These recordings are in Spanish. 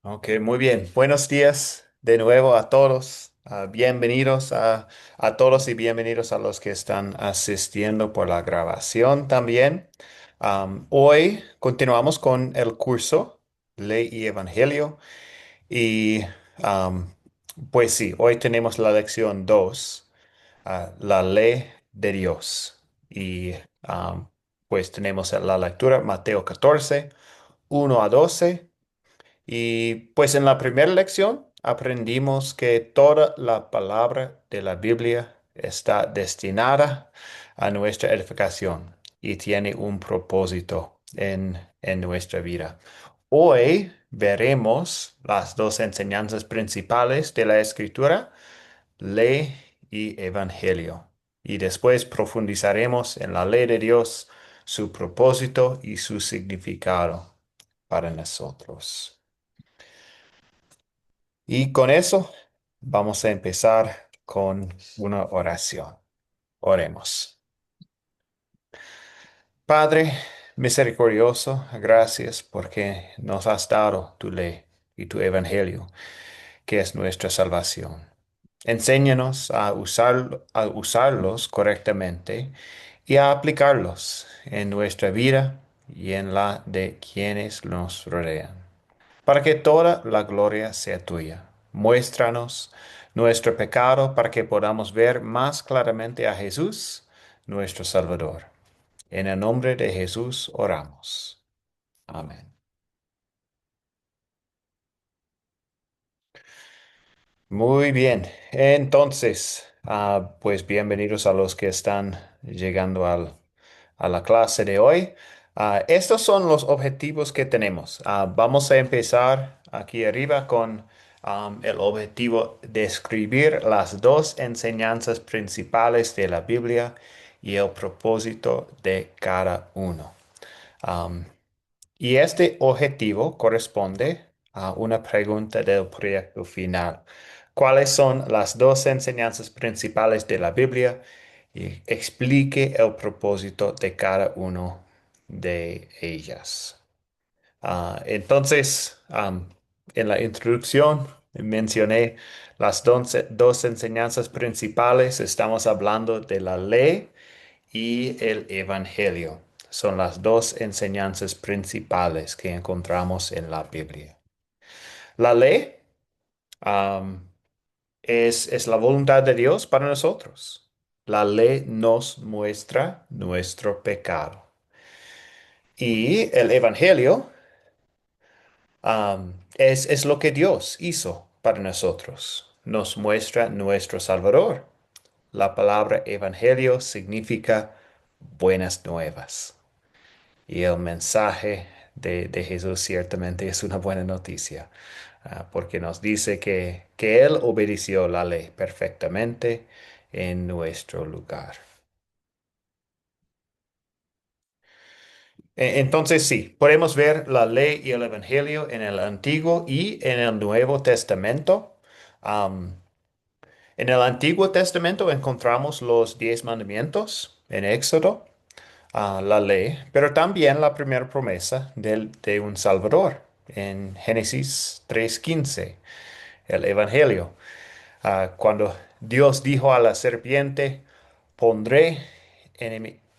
Ok, muy bien. Buenos días de nuevo a todos. Bienvenidos a todos y bienvenidos a los que están asistiendo por la grabación también. Hoy continuamos con el curso Ley y Evangelio y am, pues sí, hoy tenemos la lección 2, la ley de Dios. Y pues tenemos la lectura Mateo 14, 1 a 12. Y pues en la primera lección aprendimos que toda la palabra de la Biblia está destinada a nuestra edificación y tiene un propósito en nuestra vida. Hoy veremos las dos enseñanzas principales de la Escritura, ley y evangelio. Y después profundizaremos en la ley de Dios, su propósito y su significado para nosotros. Y con eso vamos a empezar con una oración. Oremos. Padre misericordioso, gracias porque nos has dado tu ley y tu evangelio, que es nuestra salvación. Enséñanos a usarlos correctamente y a aplicarlos en nuestra vida y en la de quienes nos rodean, para que toda la gloria sea tuya. Muéstranos nuestro pecado para que podamos ver más claramente a Jesús, nuestro Salvador. En el nombre de Jesús oramos. Amén. Muy bien. Entonces, pues bienvenidos a los que están llegando a la clase de hoy. Estos son los objetivos que tenemos. Vamos a empezar aquí arriba con el objetivo de escribir las dos enseñanzas principales de la Biblia y el propósito de cada uno. Um, y este objetivo corresponde a una pregunta del proyecto final. ¿Cuáles son las dos enseñanzas principales de la Biblia? Y explique el propósito de cada uno de ellas. Entonces, en la introducción mencioné las dos enseñanzas principales. Estamos hablando de la ley y el Evangelio. Son las dos enseñanzas principales que encontramos en la Biblia. La ley, am, es la voluntad de Dios para nosotros. La ley nos muestra nuestro pecado. Y el Evangelio, es lo que Dios hizo para nosotros. Nos muestra nuestro Salvador. La palabra Evangelio significa buenas nuevas. Y el mensaje de Jesús ciertamente es una buena noticia, porque nos dice que Él obedeció la ley perfectamente en nuestro lugar. Entonces sí, podemos ver la ley y el Evangelio en el Antiguo y en el Nuevo Testamento. Am, en el Antiguo Testamento encontramos los 10 mandamientos en Éxodo, la ley, pero también la primera promesa de un Salvador en Génesis 3:15, el Evangelio. Cuando Dios dijo a la serpiente, pondré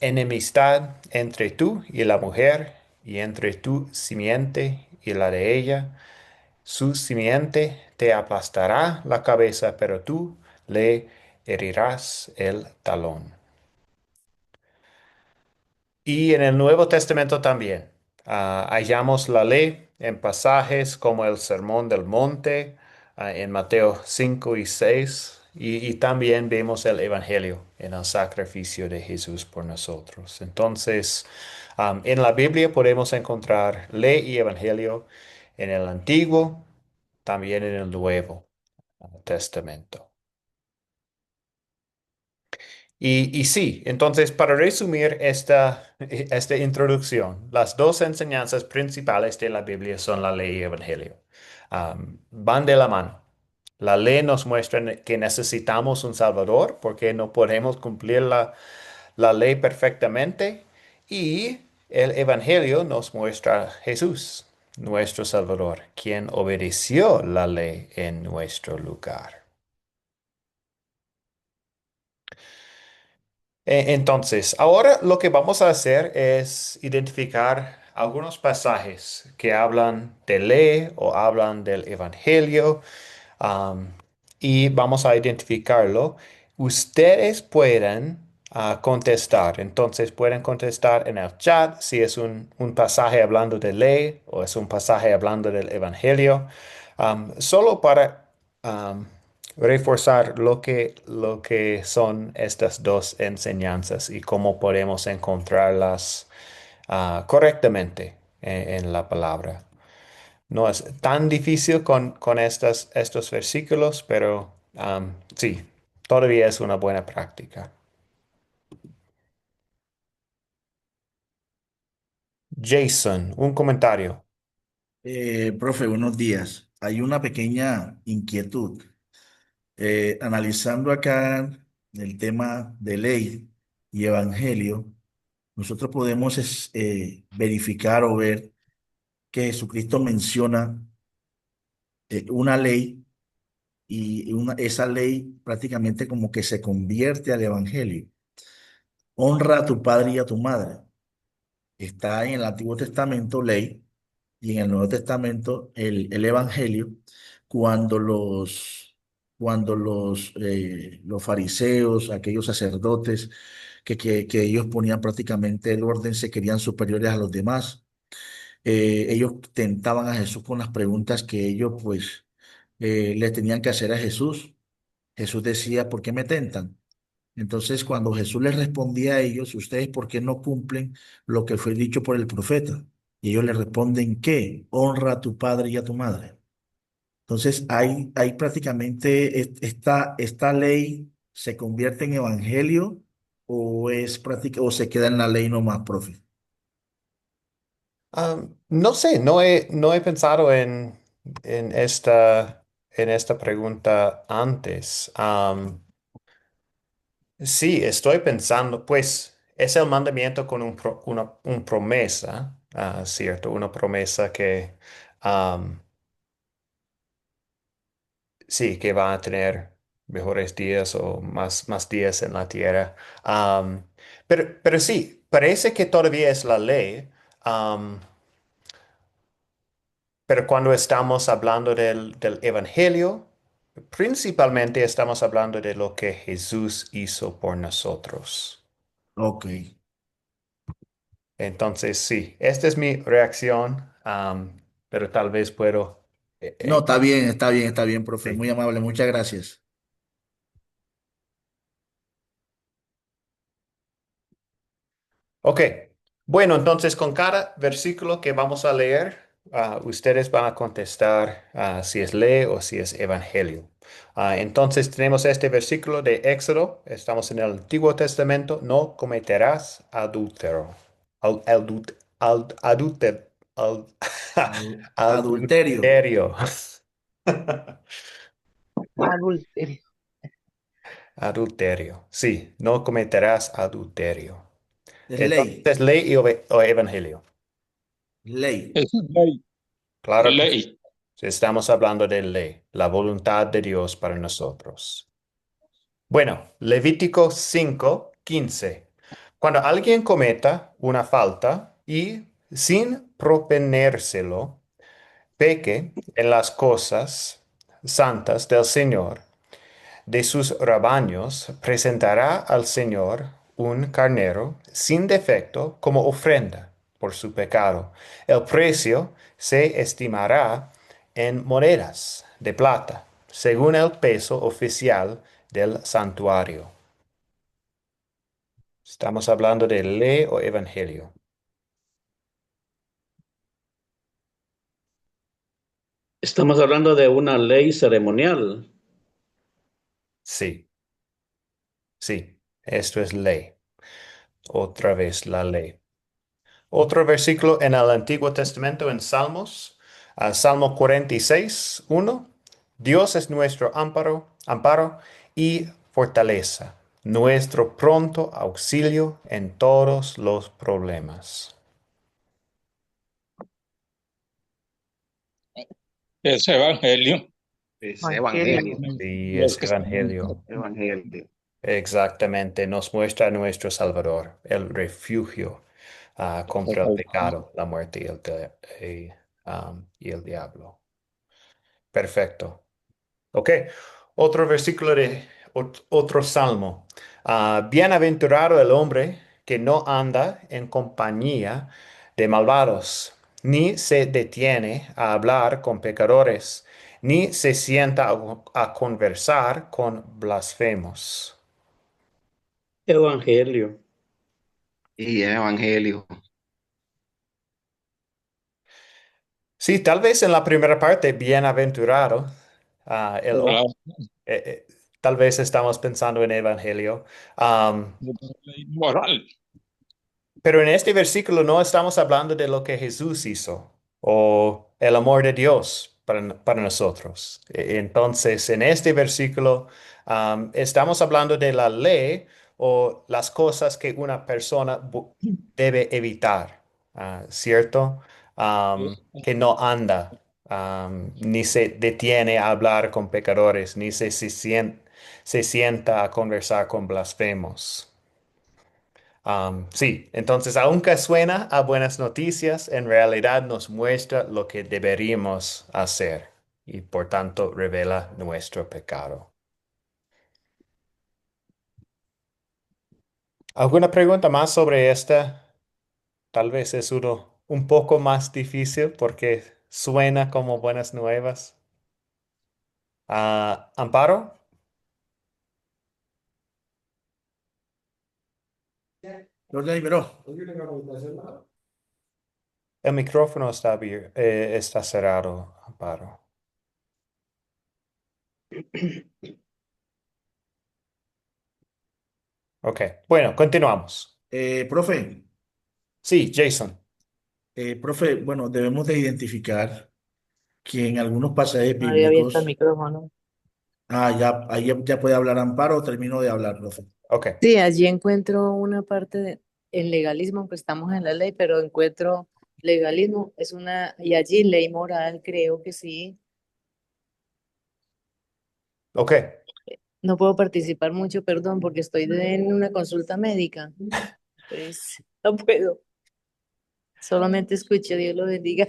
enemistad entre tú y la mujer, y entre tu simiente y la de ella. Su simiente te aplastará la cabeza, pero tú le herirás el talón. Y en el Nuevo Testamento también hallamos la ley en pasajes como el Sermón del Monte, en Mateo 5 y 6, y también vemos el Evangelio en el sacrificio de Jesús por nosotros. Entonces, en la Biblia podemos encontrar ley y Evangelio en el Antiguo, también en el Nuevo Testamento. Y sí, entonces para resumir esta introducción, las dos enseñanzas principales de la Biblia son la ley y el Evangelio. Van de la mano. La ley nos muestra que necesitamos un Salvador porque no podemos cumplir la ley perfectamente, y el Evangelio nos muestra a Jesús, nuestro Salvador, quien obedeció la ley en nuestro lugar. Entonces, ahora lo que vamos a hacer es identificar algunos pasajes que hablan de ley o hablan del Evangelio, am, y vamos a identificarlo. Ustedes pueden contestar, entonces pueden contestar en el chat si es un pasaje hablando de ley o es un pasaje hablando del Evangelio. Solo para am, reforzar lo que son estas dos enseñanzas y cómo podemos encontrarlas correctamente en la palabra. No es tan difícil con estos versículos, pero sí, todavía es una buena práctica. Jason, un comentario. Profe, buenos días. Hay una pequeña inquietud. Analizando acá el tema de ley y evangelio, nosotros podemos verificar o ver que Jesucristo menciona una ley y esa ley prácticamente como que se convierte al evangelio. Honra a tu padre y a tu madre. Está en el Antiguo Testamento ley y en el Nuevo Testamento el Evangelio, cuando los fariseos, aquellos sacerdotes que ellos ponían prácticamente el orden, se querían superiores a los demás. Ellos tentaban a Jesús con las preguntas que ellos pues le tenían que hacer a Jesús. Jesús decía, ¿por qué me tentan? Entonces, cuando Jesús les respondía a ellos, ¿ustedes por qué no cumplen lo que fue dicho por el profeta? Y ellos le responden, ¿qué? Honra a tu padre y a tu madre. Entonces, hay prácticamente esta ley se convierte en evangelio o es práctica o se queda en la ley nomás, profe. No sé, no he pensado en en esta pregunta antes. Sí, estoy pensando, pues es el mandamiento con una promesa, ¿cierto? Una promesa que am, sí, que va a tener mejores días o más días en la tierra. Am, pero sí, parece que todavía es la ley, am, pero cuando estamos hablando del Evangelio, principalmente estamos hablando de lo que Jesús hizo por nosotros. Ok. Entonces, sí, esta es mi reacción, pero tal vez puedo... eh, No, eh, está bien, profe. sí. Muy amable, muchas gracias. Ok, bueno, entonces con cada versículo que vamos a leer, ustedes van a contestar si es ley o si es evangelio. Entonces tenemos este versículo de Éxodo, estamos en el Antiguo Testamento, no cometerás adúltero. Adúltero. Adulterio. Adulterio. Adulterio. Adulterio. Sí, no cometerás adulterio. Es ley. Entonces, ley o evangelio. Ley. Es ley. Claro que sí. Ley. Si estamos hablando de ley, la voluntad de Dios para nosotros. Bueno, Levítico 5:15. Cuando alguien cometa una falta y sin proponérselo, peque en las cosas santas del Señor, de sus rebaños presentará al Señor un carnero sin defecto como ofrenda por su pecado. El precio se estimará en monedas de plata, según el peso oficial del santuario. Estamos hablando de ley o evangelio. Estamos hablando de una ley ceremonial. Sí, sí, esto es ley. Otra vez la ley. Otro versículo en el Antiguo Testamento en Salmos, Salmo 46:1. Dios es nuestro amparo y fortaleza, nuestro pronto auxilio en todos los problemas. Es evangelio. Es Evangelio. evangelio. Sí, Lo es que estamos evangelio. Evangelio. Exactamente, nos muestra a nuestro Salvador, el refugio contra el pecado, la muerte y el diablo. Perfecto. Ok, otro versículo otro salmo. Bienaventurado el hombre que no anda en compañía de malvados, ni se detiene a hablar con pecadores, ni se sienta a conversar con blasfemos. Evangelio. Y evangelio. Sí, tal vez en la primera parte, bienaventurado, el hombre, la eh, eh, tal vez estamos pensando en evangelio. Am, ley moral. Pero en este versículo no estamos hablando de lo que Jesús hizo o el amor de Dios para nosotros. Entonces, en este versículo, estamos hablando de la ley o las cosas que una persona debe evitar, ¿cierto? Que no anda, ni se detiene a hablar con pecadores, ni se sienta a conversar con blasfemos. Sí, entonces aunque suena a buenas noticias, en realidad nos muestra lo que deberíamos hacer y por tanto revela nuestro pecado. ¿Alguna pregunta más sobre esta? Tal vez es uno un poco más difícil porque suena como buenas nuevas. Amparo, Dios le liberó. el micrófono está cerrado, Amparo. Ok, bueno, continuamos. Profe, Sí, Jason. profe, bueno, debemos de identificar que en algunos pasajes No había abierto el bíblicos, micrófono. ya, ahí ya puede hablar Amparo, termino de hablar, profe. Ok. Sí, allí encuentro una parte de el legalismo, pues estamos en la ley, pero encuentro legalismo, es una, y allí ley moral, creo que sí. Ok, No puedo participar mucho, perdón, porque estoy en una consulta médica. Pues no puedo, solamente escucho, Dios lo bendiga.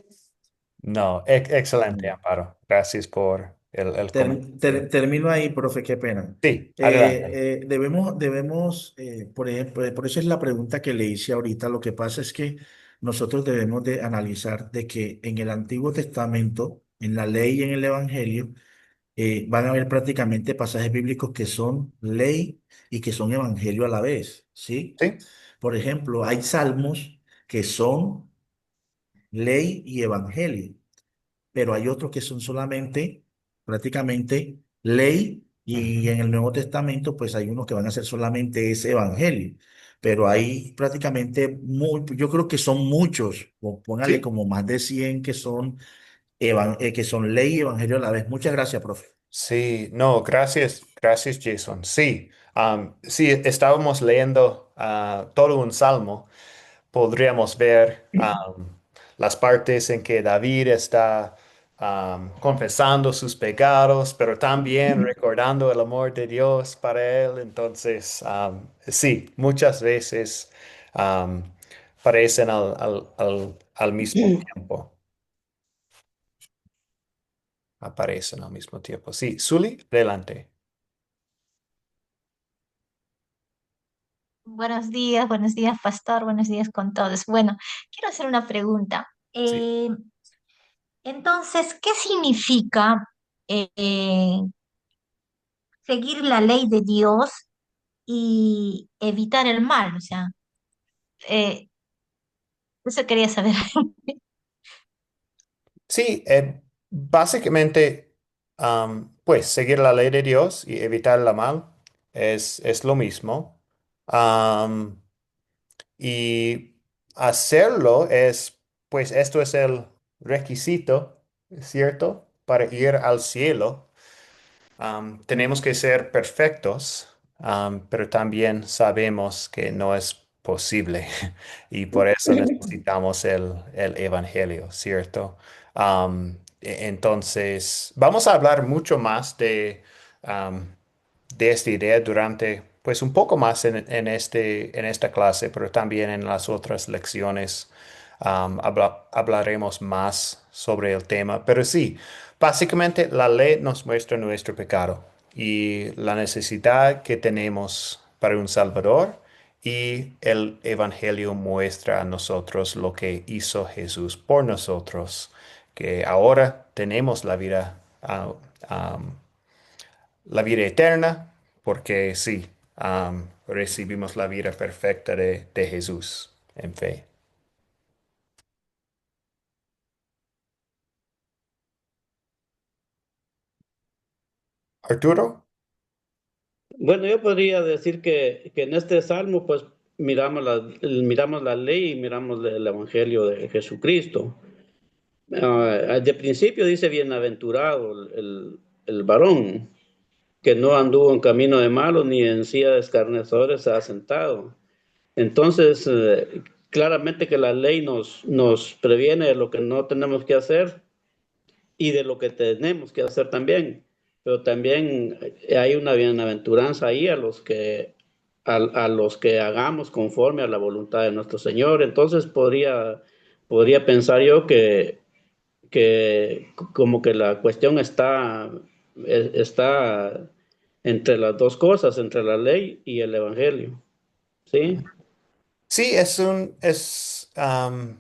no, excelente, Amparo. Gracias por el comentario. Termino ahí, profe, qué pena. Sí, adelante. Por ejemplo, por eso es la pregunta que le hice ahorita. Lo que pasa es que nosotros debemos de analizar de que en el Antiguo Testamento, en la ley y en el Evangelio, van a haber prácticamente pasajes bíblicos que son ley y que son evangelio a la vez, ¿sí? Sí, Por ejemplo, hay salmos que son ley y evangelio, pero hay otros que son solamente prácticamente ley y ujú, en el Nuevo Testamento pues hay unos que van a ser solamente ese evangelio, pero hay prácticamente, yo creo que son muchos, o póngale sí, como más de 100 que son, que son ley y evangelio a la vez. Muchas gracias, profe. sí, no, gracias, gracias, Jason. Sí, sí, estábamos leyendo todo un salmo. Podríamos ver las partes en que David está confesando sus pecados, pero también recordando el amor de Dios para él. Entonces, sí, muchas veces am, parecen al mismo tiempo. Aparecen al mismo tiempo. Sí, Zuli, adelante. Buenos días, pastor, buenos días con todos. Bueno, quiero hacer una pregunta. Sí. Entonces, ¿qué significa seguir la ley de Dios y evitar el mal? O sea, eh, eso quería saber. Sí, básicamente, pues seguir la ley de Dios y evitar la mal es lo mismo. Am, y hacerlo pues esto es el requisito, ¿cierto? Para ir al cielo. Tenemos que ser perfectos, pero también sabemos que no es posible y por eso necesitamos el evangelio, ¿cierto? Entonces, vamos a hablar mucho más de esta idea durante, pues un poco más en esta clase, pero también en las otras lecciones hablaremos más sobre el tema. Pero sí, básicamente la ley nos muestra nuestro pecado y la necesidad que tenemos para un Salvador. Y el Evangelio muestra a nosotros lo que hizo Jesús por nosotros, que ahora tenemos la vida eterna, porque sí, recibimos la vida perfecta de Jesús en fe. Arturo, Bueno, yo podría decir que en este salmo, pues miramos la ley y miramos el evangelio de Jesucristo. De principio dice, bienaventurado el varón, que no anduvo en camino de malos, ni en silla de escarnecedores se ha sentado. Entonces, claramente que la ley nos previene de lo que no tenemos que hacer y de lo que tenemos que hacer también. Pero también hay una bienaventuranza ahí a los que hagamos conforme a la voluntad de nuestro Señor. Entonces podría pensar yo que como que la cuestión está entre las dos cosas, entre la ley y el evangelio. ¿Sí? sí,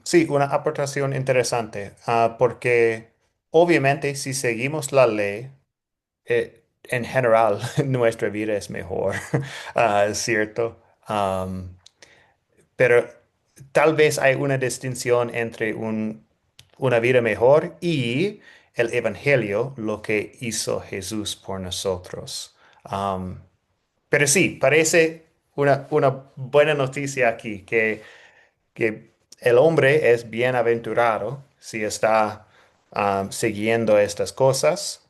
sí, una aportación interesante, porque obviamente si seguimos la ley, en general nuestra vida es mejor, es cierto. Pero tal vez hay una distinción entre una vida mejor y el Evangelio, lo que hizo Jesús por nosotros. Um, pero sí, parece una buena noticia aquí, que el hombre es bienaventurado si está siguiendo estas cosas,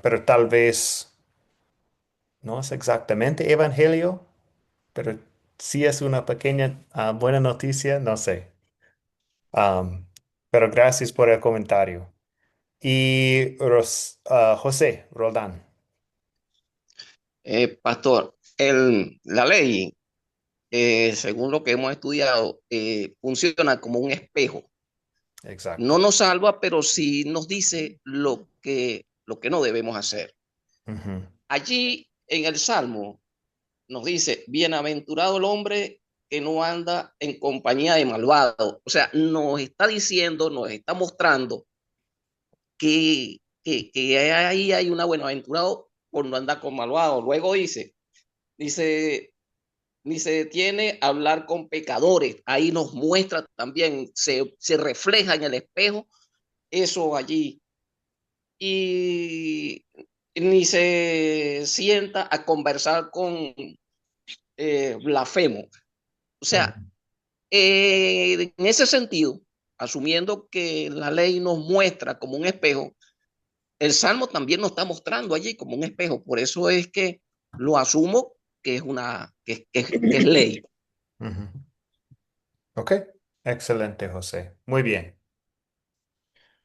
pero tal vez no es exactamente Evangelio, pero sí es una pequeña buena noticia, no sé. Um, pero gracias por el comentario. Y José Roldán, Pastor, la ley, según lo que hemos estudiado, funciona como un espejo. No exacto. nos salva, pero sí nos dice lo que no debemos hacer. Ujú, Allí en el Salmo nos dice, bienaventurado el hombre que no anda en compañía de malvados. O sea, nos está diciendo, nos está mostrando que ahí hay una buenaventurado por no andar con malvados. Luego dice, ni se detiene a hablar con pecadores. Ahí nos muestra también, se refleja en el espejo eso allí. Y ni se sienta a conversar con blasfemo. O ujú. sea, en ese sentido, asumiendo que la ley nos muestra como un espejo, el Salmo también nos está mostrando allí como un espejo. Por eso es que lo asumo que es que es ley. Ujú. Ok, excelente, José. Muy bien.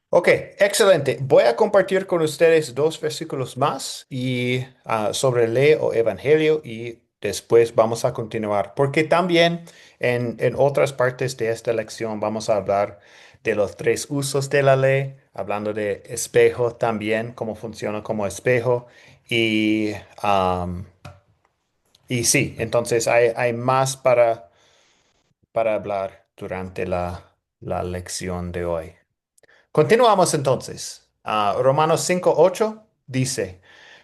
Ok, excelente. Voy a compartir con ustedes dos versículos más y sobre ley o evangelio y después vamos a continuar, porque también en otras partes de esta lección vamos a hablar de los tres usos de la ley, hablando de espejo también, cómo funciona como espejo y, um, y sí, entonces hay más para hablar durante la lección de hoy. Continuamos entonces. Romanos 5:8 dice,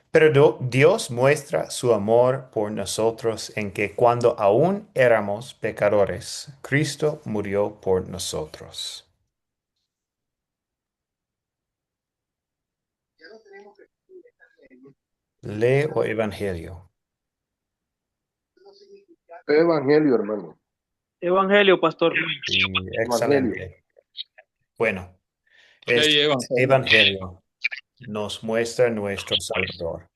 pero Dios muestra su amor por nosotros en que cuando aún éramos pecadores, Cristo murió por nosotros. Ley o evangelio. Evangelio, hermano. Evangelio, pastor. Sí, Evangelio. excelente. Bueno, Ley este evangelio. evangelio nos muestra nuestro Salvador.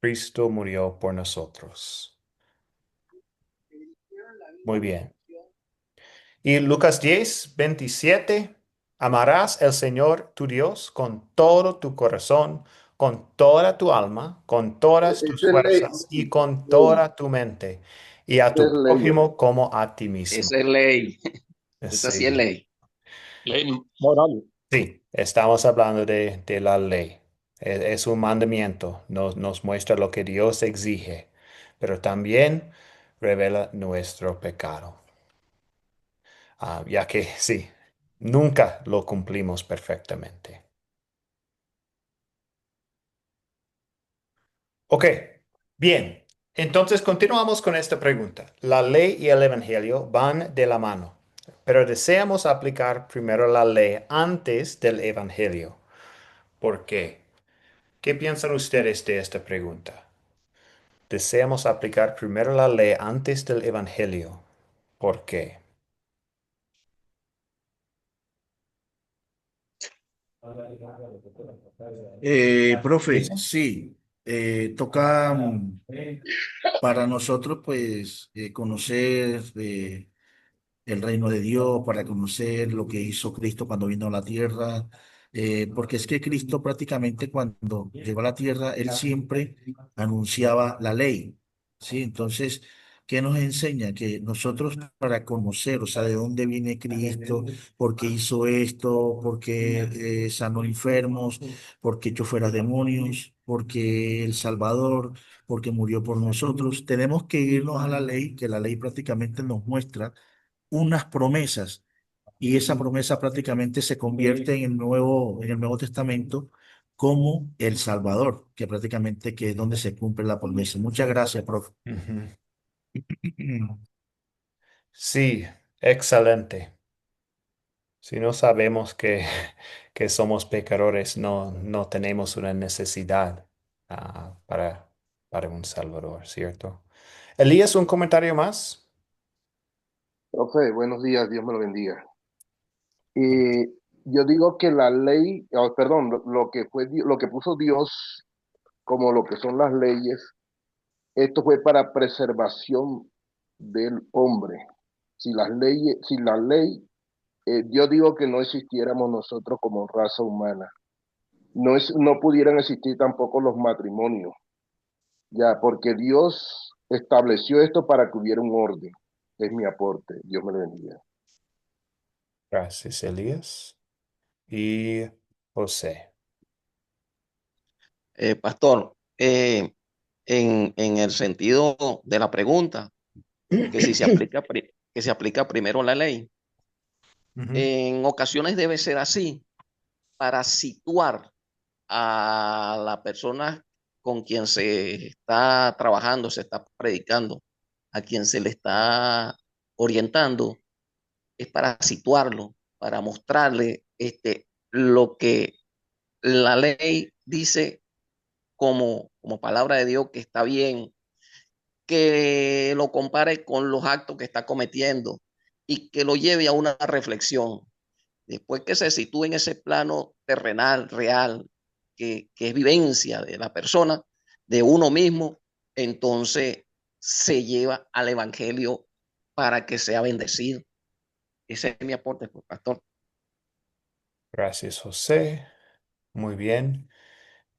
Cristo murió por nosotros. Muy bien. Y Lucas 10:27 Amarás al Señor tu Dios con todo tu corazón, con toda tu alma, con todas tus Esa es ley. fuerzas y con Ley. toda tu mente, y a Esa tu es ley, hermano. prójimo como a ti mismo. Esa es ley. Esa sí es Sí, ley. Ley moral. sí, estamos hablando de la ley. Es un mandamiento, nos muestra lo que Dios exige, pero también revela nuestro pecado. Ya que sí, nunca lo cumplimos perfectamente. Ok, bien. Entonces continuamos con esta pregunta. La ley y el evangelio van de la mano, pero deseamos aplicar primero la ley antes del evangelio. ¿Por qué? ¿Qué piensan ustedes de esta pregunta? Deseamos aplicar primero la ley antes del evangelio. ¿Por qué? Profe, Jason. sí, toca para nosotros pues conocer el reino de Dios, para conocer lo que hizo Cristo cuando vino a la tierra, porque es que Cristo prácticamente cuando llegó a la tierra, él siempre anunciaba la ley, ¿sí? Entonces, ¿qué nos enseña? Que nosotros para conocer, o sea, de dónde viene Cristo, por qué hizo esto, por qué sanó enfermos, por qué echó fuera demonios, porque el Salvador, porque murió por nosotros, tenemos que irnos a la ley, que la ley prácticamente nos muestra unas promesas y esa promesa prácticamente se convierte en el Nuevo Testamento como el Salvador, que prácticamente que es donde se cumple la promesa. Muchas gracias, profe. Ujú. Sí, excelente. Si no sabemos que, que somos pecadores, no tenemos una necesidad para un Salvador, ¿cierto? Elías, ¿un comentario más? Profe, buenos días, Dios me lo bendiga. Eh, yo digo que la ley, perdón, lo que fue, lo que puso Dios como lo que son las leyes, esto fue para preservación del hombre. Si las leyes, si la ley, yo digo que no existiéramos nosotros como raza humana. No pudieran existir tampoco los matrimonios, ya, porque Dios estableció esto para que hubiera un orden. Es mi aporte. Dios me lo bendiga. Gracias, Elías. Y José. Pastor, en el sentido de la pregunta, que si se aplica, que se aplica primero la ley, Ujú, en ocasiones debe ser así para situar a la persona con quien se está trabajando, se está predicando, a quien se le está orientando, es para situarlo, para mostrarle lo que la ley dice como palabra de Dios que está bien, que lo compare con los actos que está cometiendo y que lo lleve a una reflexión. Después que se sitúe en ese plano terrenal, real, que es vivencia de la persona, de uno mismo, entonces se lleva al evangelio para que sea bendecido. Ese es mi aporte, pues, pastor. gracias, José. Muy bien.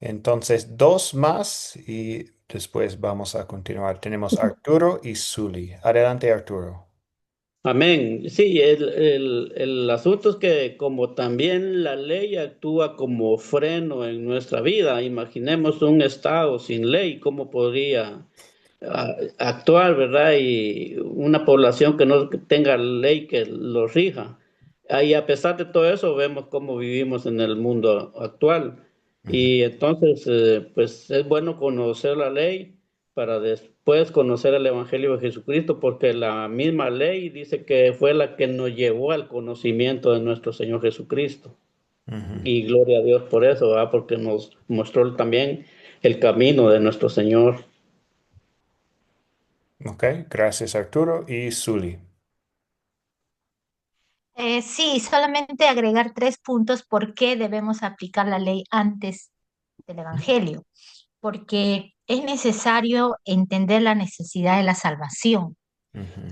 Entonces, dos más y después vamos a continuar. Tenemos Arturo y Zuli. Adelante, Arturo. Amén. Sí, el asunto es que como también la ley actúa como freno en nuestra vida, imaginemos un estado sin ley, ¿cómo podría actuar, verdad? Y una población que no tenga ley que lo rija. Y a pesar de todo eso, vemos cómo vivimos en el mundo actual. Ujú, Y entonces, pues es bueno conocer la ley para después conocer el Evangelio de Jesucristo, porque la misma ley dice que fue la que nos llevó al conocimiento de nuestro Señor Jesucristo. ujú. Y gloria a Dios por eso, ¿verdad? Porque nos mostró también el camino de nuestro Señor. Ok, gracias, Arturo y Zuli. Sí, solamente agregar 3 puntos por qué debemos aplicar la ley antes del Evangelio, porque es necesario entender la necesidad de la salvación. Ujú,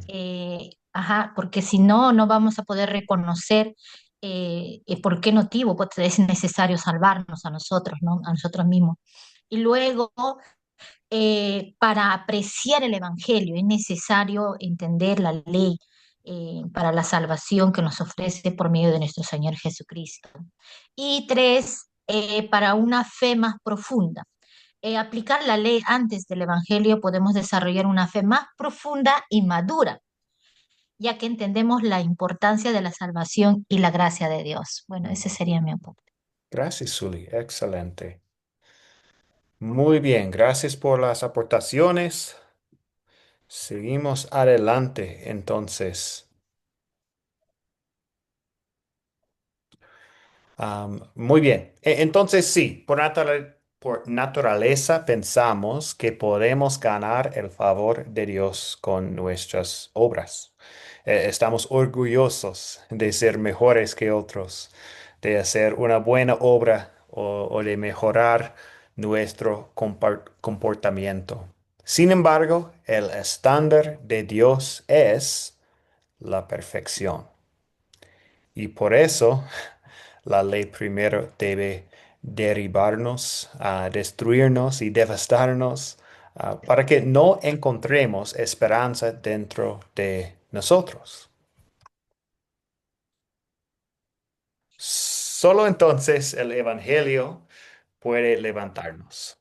Ajá, porque si no, no vamos a poder reconocer ¿por qué motivo? Pues es necesario salvarnos a nosotros, ¿no? A nosotros mismos. Y luego, para apreciar el Evangelio es necesario entender la ley para la salvación que nos ofrece por medio de nuestro Señor Jesucristo. Y tres, para una fe más profunda. Aplicar la ley antes del Evangelio podemos desarrollar una fe más profunda y madura, ya que entendemos la importancia de la salvación y la gracia de Dios. Bueno, ese sería mi aporte. Gracias, Zuli. Excelente. Muy bien, gracias por las aportaciones. Seguimos adelante, entonces. Muy bien. Entonces, sí, por naturaleza pensamos que podemos ganar el favor de Dios con nuestras obras. Estamos orgullosos de ser mejores que otros, de hacer una buena obra o de mejorar nuestro comportamiento. Sin embargo, el estándar de Dios es la perfección. Y por eso la ley primero debe derribarnos, destruirnos y devastarnos, para que no encontremos esperanza dentro de nosotros. Solo entonces el Evangelio puede levantarnos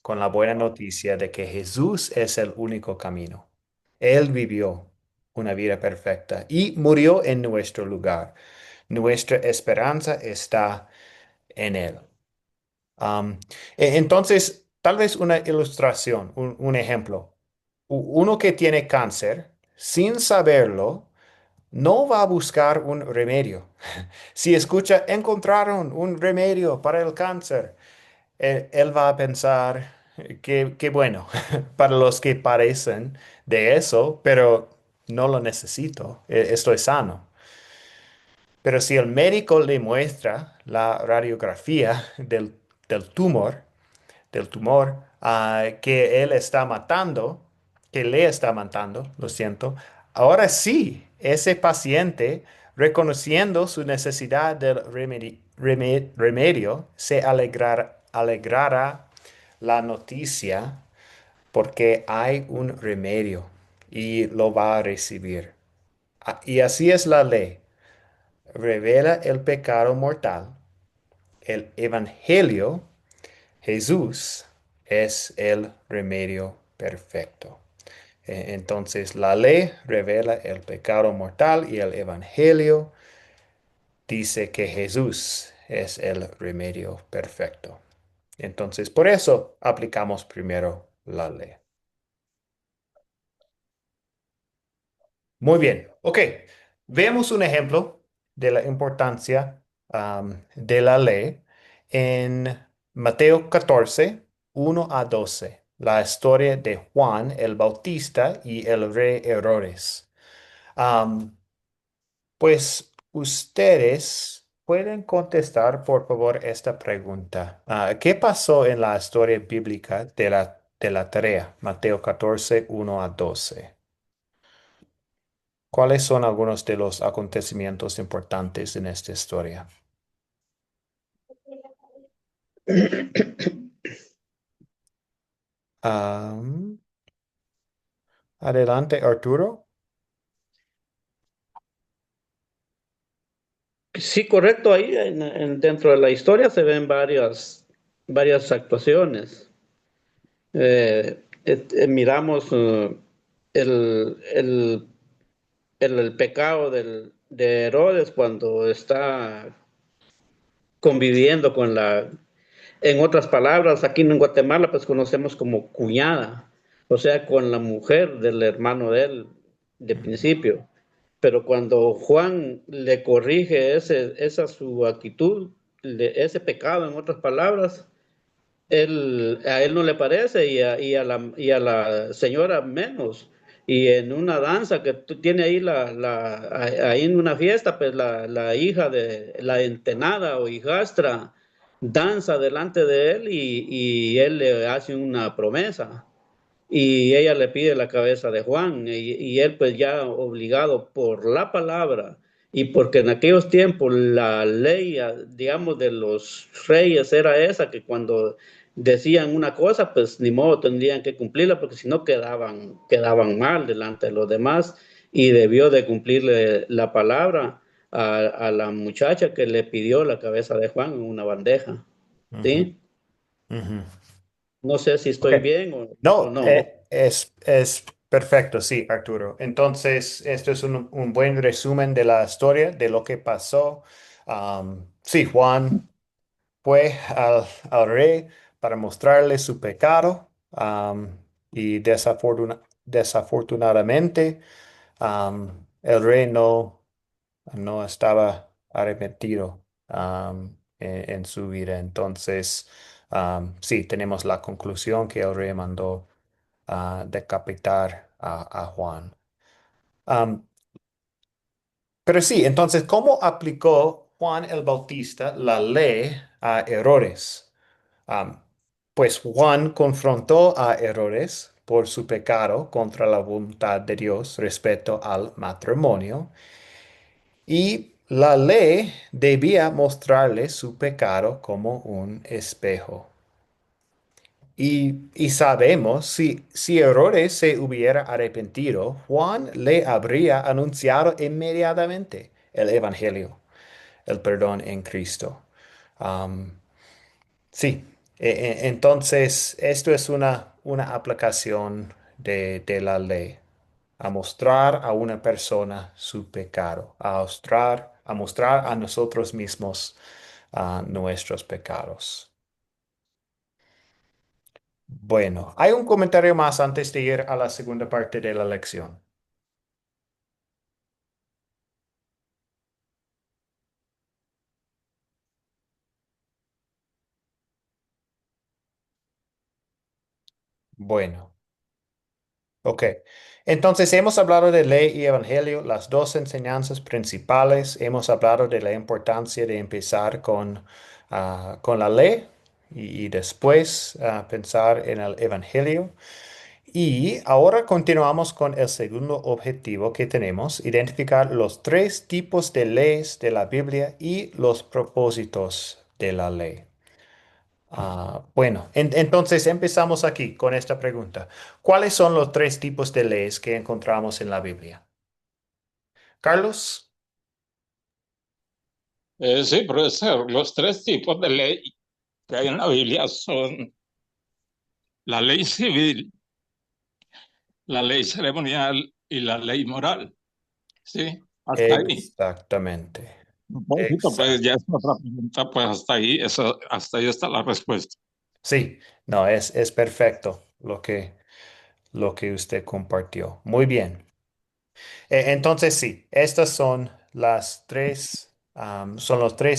con la buena noticia de que Jesús es el único camino. Él vivió una vida perfecta y murió en nuestro lugar. Nuestra esperanza está en Él. Um, entonces, tal vez una ilustración, un ejemplo. Uno que tiene cáncer, sin saberlo, no va a buscar un remedio. Si escucha, encontraron un remedio para el cáncer, él va a pensar que bueno, para los que padecen de eso, pero no lo necesito, estoy sano. Pero si el médico le muestra la radiografía del tumor que él está matando, que le está matando, lo siento, ahora sí, ese paciente, reconociendo su necesidad del remedio, se alegrará la noticia porque hay un remedio y lo va a recibir. Y así es la ley. Revela el pecado mortal. El evangelio, Jesús, es el remedio perfecto. Entonces, la ley revela el pecado mortal y el evangelio dice que Jesús es el remedio perfecto. Entonces, por eso aplicamos primero la ley. Muy bien, ok. Veamos un ejemplo de la importancia de la ley en Mateo 14, 1 a 12, la historia de Juan el Bautista y el rey Herodes. Am, pues ustedes pueden contestar, por favor, esta pregunta. ¿Qué pasó en la historia bíblica de la tarea? Mateo 14, 1 a 12. ¿Cuáles son algunos de los acontecimientos importantes en esta historia? Am, adelante, Arturo. Sí, correcto. Ahí dentro de la historia se ven varias actuaciones. Miramos el pecado de Herodes cuando está conviviendo con en otras palabras, aquí en Guatemala pues conocemos como cuñada, o sea, con la mujer del hermano de él de principio. Pero cuando Juan le corrige esa su actitud, ese pecado, en otras palabras, a él no le parece y a la señora menos. Y en una danza que tiene ahí, ahí en una fiesta, pues la hija de la entenada o hijastra danza delante de él y él le hace una promesa y ella le pide la cabeza de Juan y él pues ya obligado por la palabra Y porque en aquellos tiempos la ley, digamos, de los reyes era esa, que cuando decían una cosa, pues ni modo tendrían que cumplirla, porque si no quedaban mal delante de los demás, y debió de cumplirle la palabra a la muchacha que le pidió la cabeza de Juan en una bandeja. Ujú, ¿Sí? ujú. No sé si Ok. estoy bien o No, no. es perfecto, sí, Arturo. Entonces, esto es un buen resumen de la historia, de lo que pasó. Sí, Juan fue al rey para mostrarle su pecado, y desafortunadamente, el rey no estaba arrepentido, en su vida. Entonces, sí, tenemos la conclusión que el rey mandó decapitar a Juan. Am, pero sí, entonces, ¿cómo aplicó Juan el Bautista la ley a errores? Am, pues Juan confrontó a errores por su pecado contra la voluntad de Dios respecto al matrimonio, y la ley debía mostrarle su pecado como un espejo. Y sabemos, si Herodes se hubiera arrepentido, Juan le habría anunciado inmediatamente el Evangelio, el perdón en Cristo. Am, sí, entonces esto es una aplicación de la ley, a mostrar a una persona su pecado, a mostrar a nosotros mismos nuestros pecados. Bueno, hay un comentario más antes de ir a la segunda parte de la lección. Bueno, ok. Entonces hemos hablado de ley y evangelio, las dos enseñanzas principales. Hemos hablado de la importancia de empezar con la ley y después pensar en el evangelio. Y ahora continuamos con el segundo objetivo que tenemos: identificar los tres tipos de leyes de la Biblia y los propósitos de la ley. Bueno, entonces empezamos aquí con esta pregunta. ¿Cuáles son los tres tipos de leyes que encontramos en la Biblia? Carlos. Sí, profesor, los tres tipos de ley que hay en la Biblia son la ley civil, la ley ceremonial y la ley moral. Sí, hasta ahí. Exactamente. Un poquito, pues Exacto. ya es otra pregunta, pues hasta ahí, hasta ahí está la respuesta. Sí, no, es perfecto lo que usted compartió. Muy bien. Entonces, sí, estas son los tres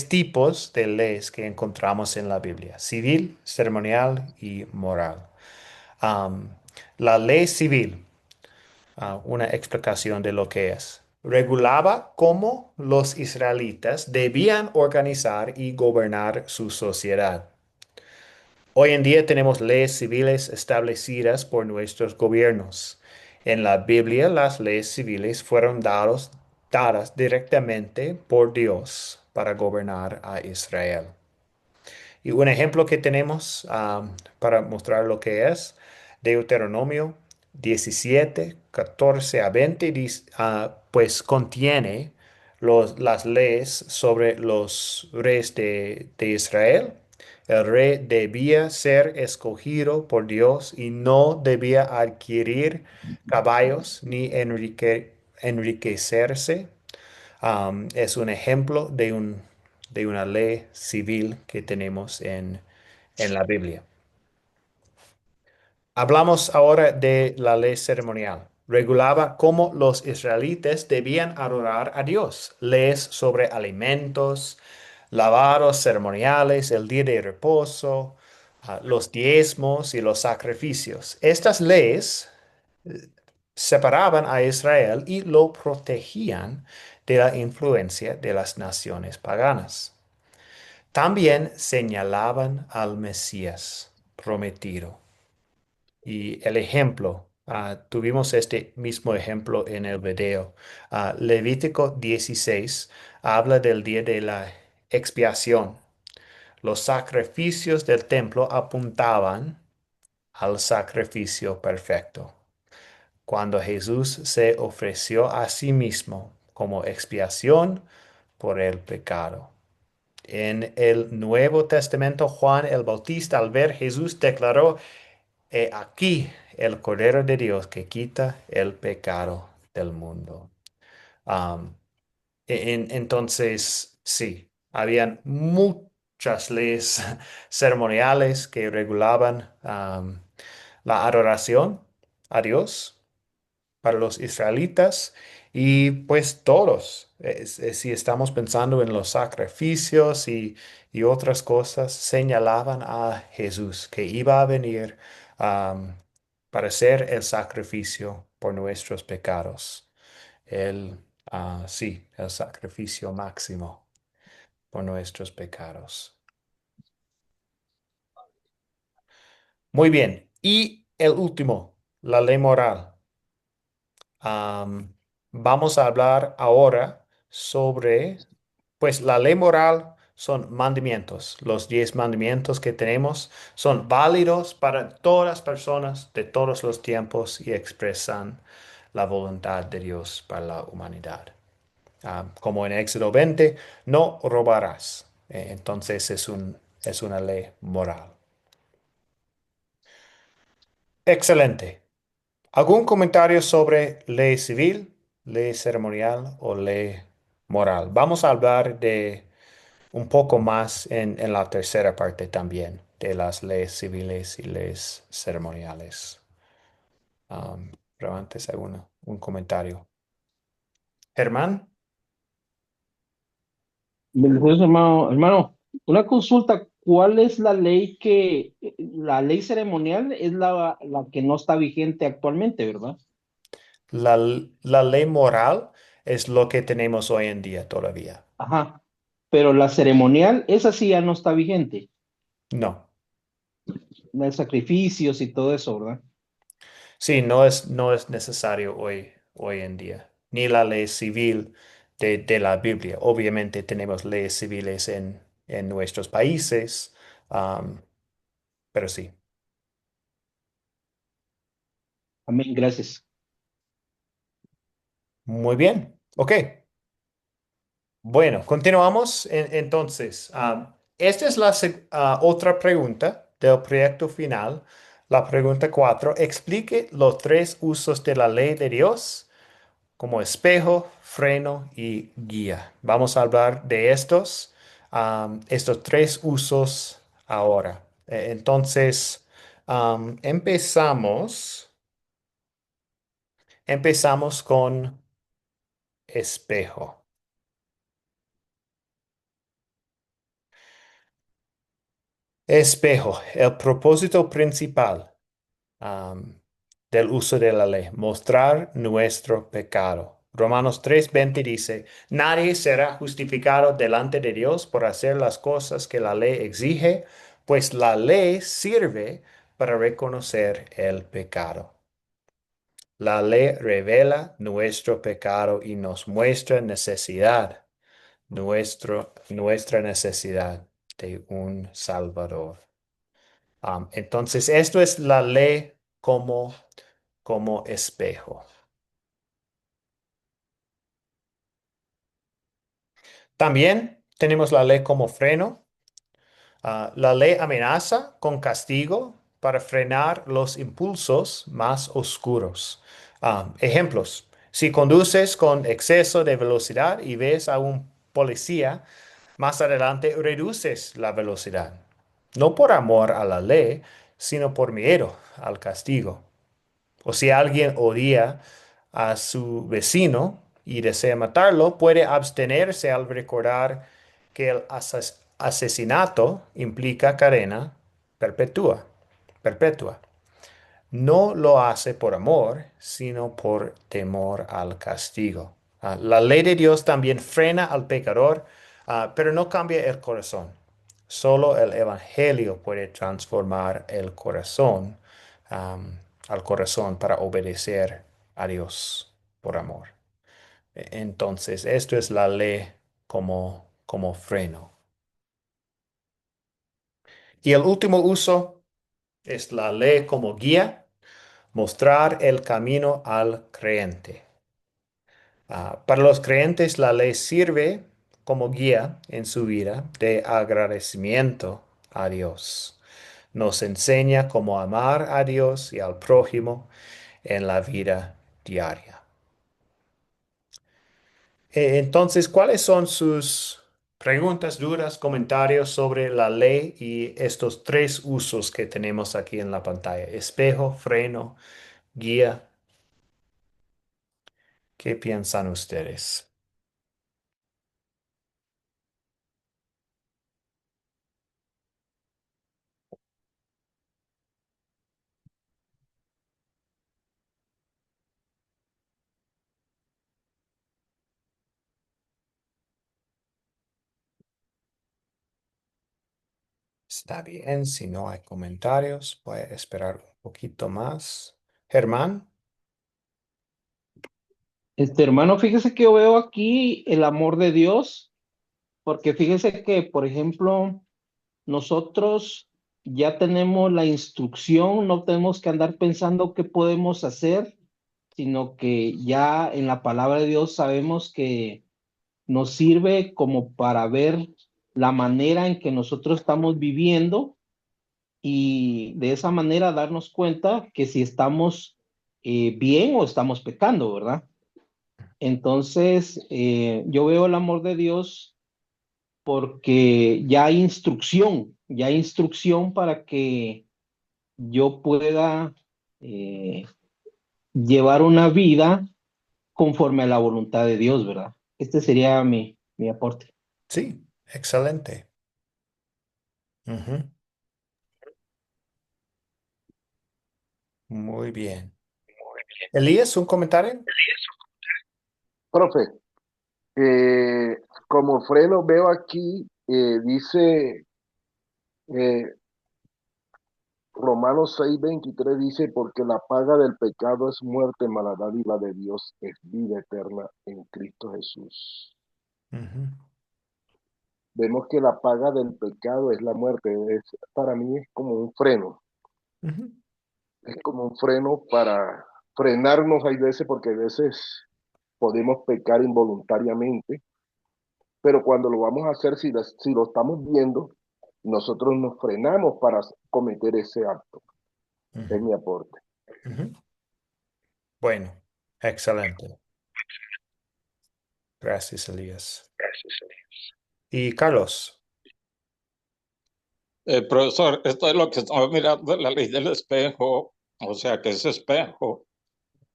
tipos de leyes que encontramos en la Biblia: civil, ceremonial y moral. Am, la ley civil, una explicación de lo que es. Regulaba cómo los israelitas debían organizar y gobernar su sociedad. Hoy en día tenemos leyes civiles establecidas por nuestros gobiernos. En la Biblia, las leyes civiles fueron dadas directamente por Dios para gobernar a Israel. Y un ejemplo que tenemos, para mostrar lo que es: Deuteronomio 17, 14 a 20, pues contiene las leyes sobre los reyes de Israel. El rey debía ser escogido por Dios y no debía adquirir caballos ni enriquecerse. Es un ejemplo de una ley civil que tenemos en la Biblia. Hablamos ahora de la ley ceremonial. Regulaba cómo los israelitas debían adorar a Dios. Leyes sobre alimentos, lavados ceremoniales, el día de reposo, los diezmos y los sacrificios. Estas leyes separaban a Israel y lo protegían de la influencia de las naciones paganas. También señalaban al Mesías prometido. Y el ejemplo Tuvimos este mismo ejemplo en el video. Levítico 16 habla del día de la expiación. Los sacrificios del templo apuntaban al sacrificio perfecto, cuando Jesús se ofreció a sí mismo como expiación por el pecado. En el Nuevo Testamento, Juan el Bautista, al ver Jesús, declaró: He aquí el Cordero de Dios que quita el pecado del mundo. Am, entonces, sí, habían muchas leyes ceremoniales que regulaban la adoración a Dios para los israelitas y pues todos, si estamos pensando en los sacrificios y otras cosas, señalaban a Jesús que iba a venir am, para hacer el sacrificio por nuestros pecados. Sí, el sacrificio máximo por nuestros pecados. Muy bien. Y el último, la ley moral. Am, Vamos a hablar ahora sobre, pues la ley moral son mandamientos. Los 10 mandamientos que tenemos son válidos para todas las personas de todos los tiempos y expresan la voluntad de Dios para la humanidad. Como en Éxodo 20, no robarás. Entonces es una ley moral. Excelente. ¿Algún comentario sobre ley civil, ley ceremonial o ley moral? Vamos a hablar de un poco más en la tercera parte también, de las leyes civiles y leyes ceremoniales. Pero antes hay un comentario. Germán, Bendiciones, hermano, una consulta, ¿cuál es la ley ceremonial es la que no está vigente actualmente, ¿verdad? la, la ley moral es lo que tenemos hoy en día todavía. Ajá, pero la ceremonial, esa sí ya no está vigente, No. de sacrificios y todo eso, ¿verdad? Sí, no es necesario hoy en día, ni la ley civil de la Biblia. Obviamente tenemos leyes civiles en nuestros países, am, pero sí. Amén, gracias. Muy bien. Ok. Bueno, continuamos entonces. Esta es la otra pregunta del proyecto final. La pregunta 4. Explique los tres usos de la ley de Dios como espejo, freno y guía. Vamos a hablar de estos tres usos ahora. Entonces, empezamos con espejo. Espejo, el propósito principal am, del uso de la ley, mostrar nuestro pecado. Romanos 3:20 dice: Nadie será justificado delante de Dios por hacer las cosas que la ley exige, pues la ley sirve para reconocer el pecado. La ley revela nuestro pecado y nos muestra nuestra necesidad de un Salvador. Entonces, esto es la ley como espejo. También tenemos la ley como freno. La ley amenaza con castigo para frenar los impulsos más oscuros. Ejemplos: si conduces con exceso de velocidad y ves a un policía, más adelante reduces la velocidad. No por amor a la ley, sino por miedo al castigo. O si alguien odia a su vecino y desea matarlo, puede abstenerse al recordar que el asesinato implica cadena perpetua. No lo hace por amor, sino por temor al castigo. La ley de Dios también frena al pecador, pero no cambia el corazón. Solo el Evangelio puede transformar el corazón. al corazón para obedecer a Dios por amor. Entonces, esto es la ley como freno. Y el último uso es la ley como guía, mostrar el camino al creyente. Para los creyentes, la ley sirve como guía en su vida de agradecimiento a Dios. Nos enseña cómo amar a Dios y al prójimo en la vida diaria. Entonces, ¿cuáles son sus preguntas, dudas, comentarios sobre la ley y estos tres usos que tenemos aquí en la pantalla? Espejo, freno, guía. ¿Qué piensan ustedes? Está bien, si no hay comentarios, voy a esperar un poquito más. Germán. Hermano, fíjese que yo veo aquí el amor de Dios, porque fíjese que, por ejemplo, nosotros ya tenemos la instrucción, no tenemos que andar pensando qué podemos hacer, sino que ya en la palabra de Dios sabemos que nos sirve como para ver la manera en que nosotros estamos viviendo y de esa manera darnos cuenta que si estamos bien o estamos pecando, ¿verdad? Entonces, yo veo el amor de Dios porque ya hay instrucción para que yo pueda eh, llevar una vida conforme a la voluntad de Dios, ¿verdad? Este sería mi aporte. Sí, excelente. Ujú, muy bien. Elías, ¿un comentario? Profe, eh, como freno veo aquí, dice eh, Romanos 6:23 dice, porque la paga del pecado es muerte, mas la dádiva de Dios es vida eterna en Cristo Jesús. Ujú, Vemos que la paga del pecado es la muerte. Para mí es como un freno. ujú, Es como un freno para frenarnos hay veces, porque a veces podemos pecar involuntariamente, pero cuando lo vamos a hacer, si lo estamos viendo, nosotros nos frenamos para cometer ese acto. Es ujú, mi aporte. ujú. Bueno, excelente. Gracias, Elías. Y Carlos. Profesor, esto es lo que estamos mirando, la ley del espejo, o sea que ese espejo,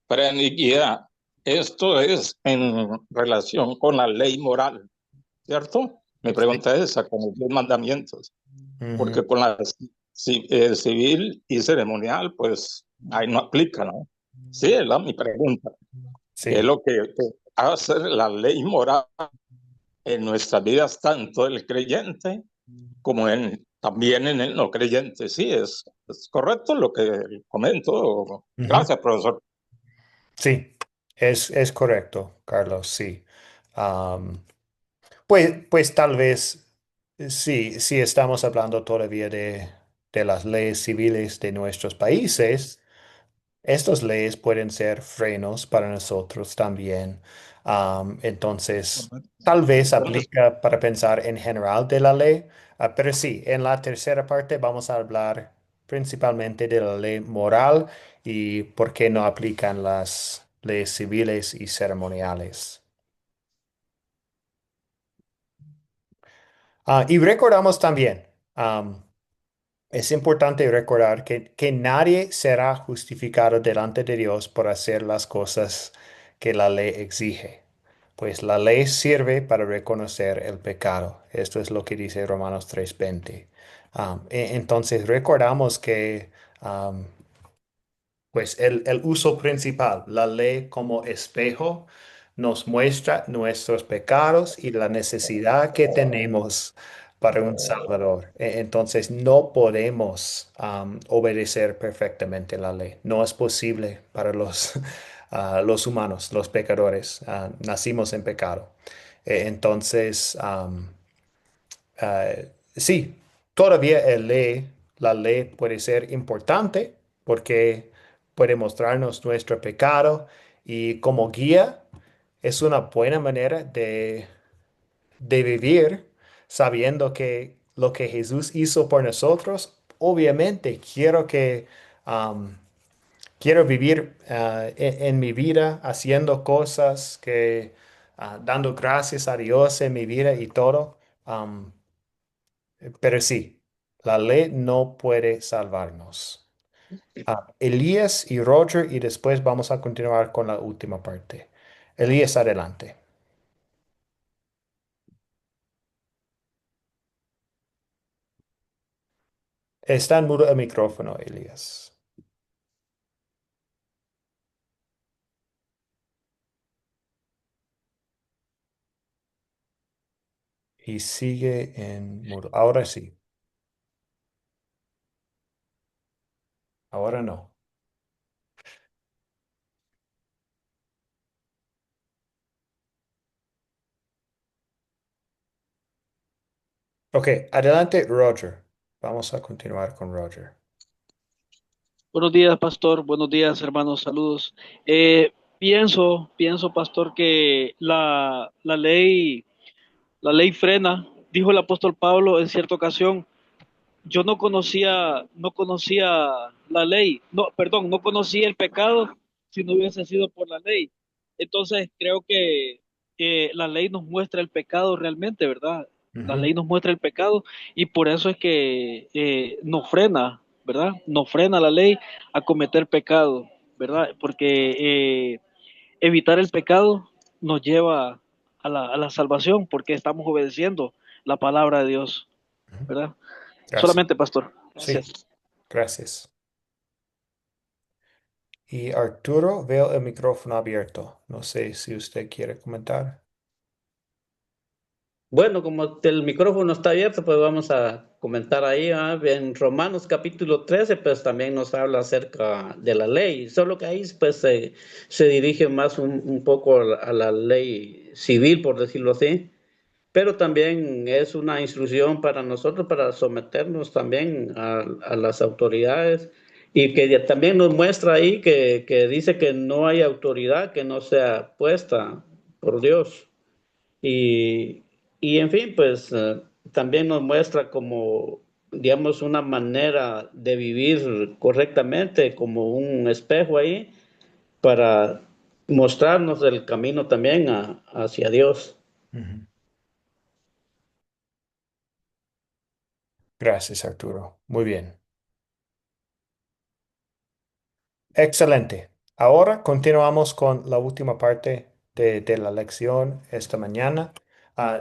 freno y guía, esto es en relación con la ley moral, ¿cierto? Mi Sí. pregunta es esa, con los 10 mandamientos, Ujú, porque con la civil y ceremonial, pues ahí no aplica, ¿no? Sí, es mi pregunta. ¿Qué es sí. lo que hace la ley moral en nuestras vidas, tanto el creyente como también en el no creyente? Sí, es correcto lo que comento. Ujú. Gracias, profesor. Sí, es correcto, Carlos, sí. Pues tal vez sí, sí estamos hablando todavía de las leyes civiles de nuestros países. Estas leyes pueden ser frenos para nosotros también. Entonces, tal vez aplica para pensar en general de la ley, pero sí, en la tercera parte vamos a hablar principalmente de la ley moral y por qué no aplican las leyes civiles y ceremoniales. Y recordamos también, es importante recordar que nadie será justificado delante de Dios por hacer las cosas que la ley exige, pues la ley sirve para reconocer el pecado. Esto es lo que dice Romanos 3:20. Entonces recordamos que pues el uso principal, la ley como espejo, nos muestra nuestros pecados y la necesidad que tenemos para un Salvador. Entonces no podemos obedecer perfectamente la ley. No es posible para los humanos, los pecadores. Nacimos en pecado. Entonces, sí, todavía la ley puede ser importante porque puede mostrarnos nuestro pecado y como guía es una buena manera de vivir sabiendo que lo que Jesús hizo por nosotros, obviamente um, quiero vivir en mi vida haciendo cosas dando gracias a Dios en mi vida y todo. Um, pero sí, la ley no puede salvarnos. Elías y Roger, y después vamos a continuar con la última parte. Elías, adelante. Está en mudo el micrófono, Elías. Y sigue en mudo. Ahora sí, ahora no. Ok, adelante, Roger. Vamos a continuar con Roger. Buenos días, pastor. Buenos días, hermanos. Saludos. Pienso, pastor, que la ley frena, dijo el apóstol Pablo en cierta ocasión. Yo no conocía la ley, no, perdón, no conocía el pecado si no hubiese sido por la ley. Entonces creo que la ley nos muestra el pecado realmente, ¿verdad? La Ujú, ley nos muestra el pecado y por eso es que nos frena, ¿verdad? Nos frena la ley a cometer pecado, ¿verdad? Porque evitar el pecado nos lleva a la salvación porque estamos obedeciendo la palabra de Dios, ujú. ¿verdad? Gracias. Solamente, pastor. Sí, Gracias. gracias. Y Arturo, veo el micrófono abierto. No sé si usted quiere comentar. Bueno, como el micrófono está abierto, pues vamos a comentar ahí, en Romanos capítulo 13, pues también nos habla acerca de la ley, solo que ahí pues se dirige más un poco a la ley civil, por decirlo así, pero también es una instrucción para nosotros para someternos también a las autoridades y que ya también nos muestra ahí que dice que no hay autoridad que no sea puesta por Dios. Y, y en fin, pues también nos muestra como, digamos, una manera de vivir correctamente, como un espejo ahí, para mostrarnos el camino también hacia Dios. Ujú. Gracias, Arturo. Muy bien. Excelente. Ahora continuamos con la última parte de la lección esta mañana.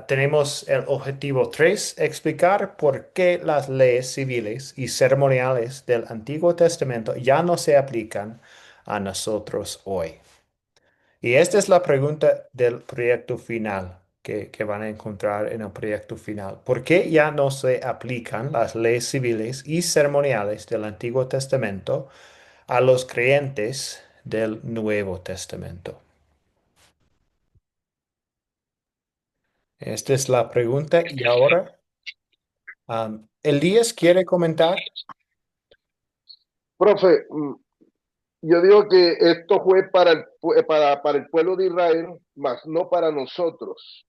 Tenemos el objetivo 3: explicar por qué las leyes civiles y ceremoniales del Antiguo Testamento ya no se aplican a nosotros hoy. Y esta es la pregunta del proyecto final que van a encontrar en el proyecto final. ¿Por qué ya no se aplican las leyes civiles y ceremoniales del Antiguo Testamento a los creyentes del Nuevo Testamento? Esta es la pregunta y ahora Elías quiere comentar. Profe, yo digo que esto fue para el pueblo de Israel, mas no para nosotros.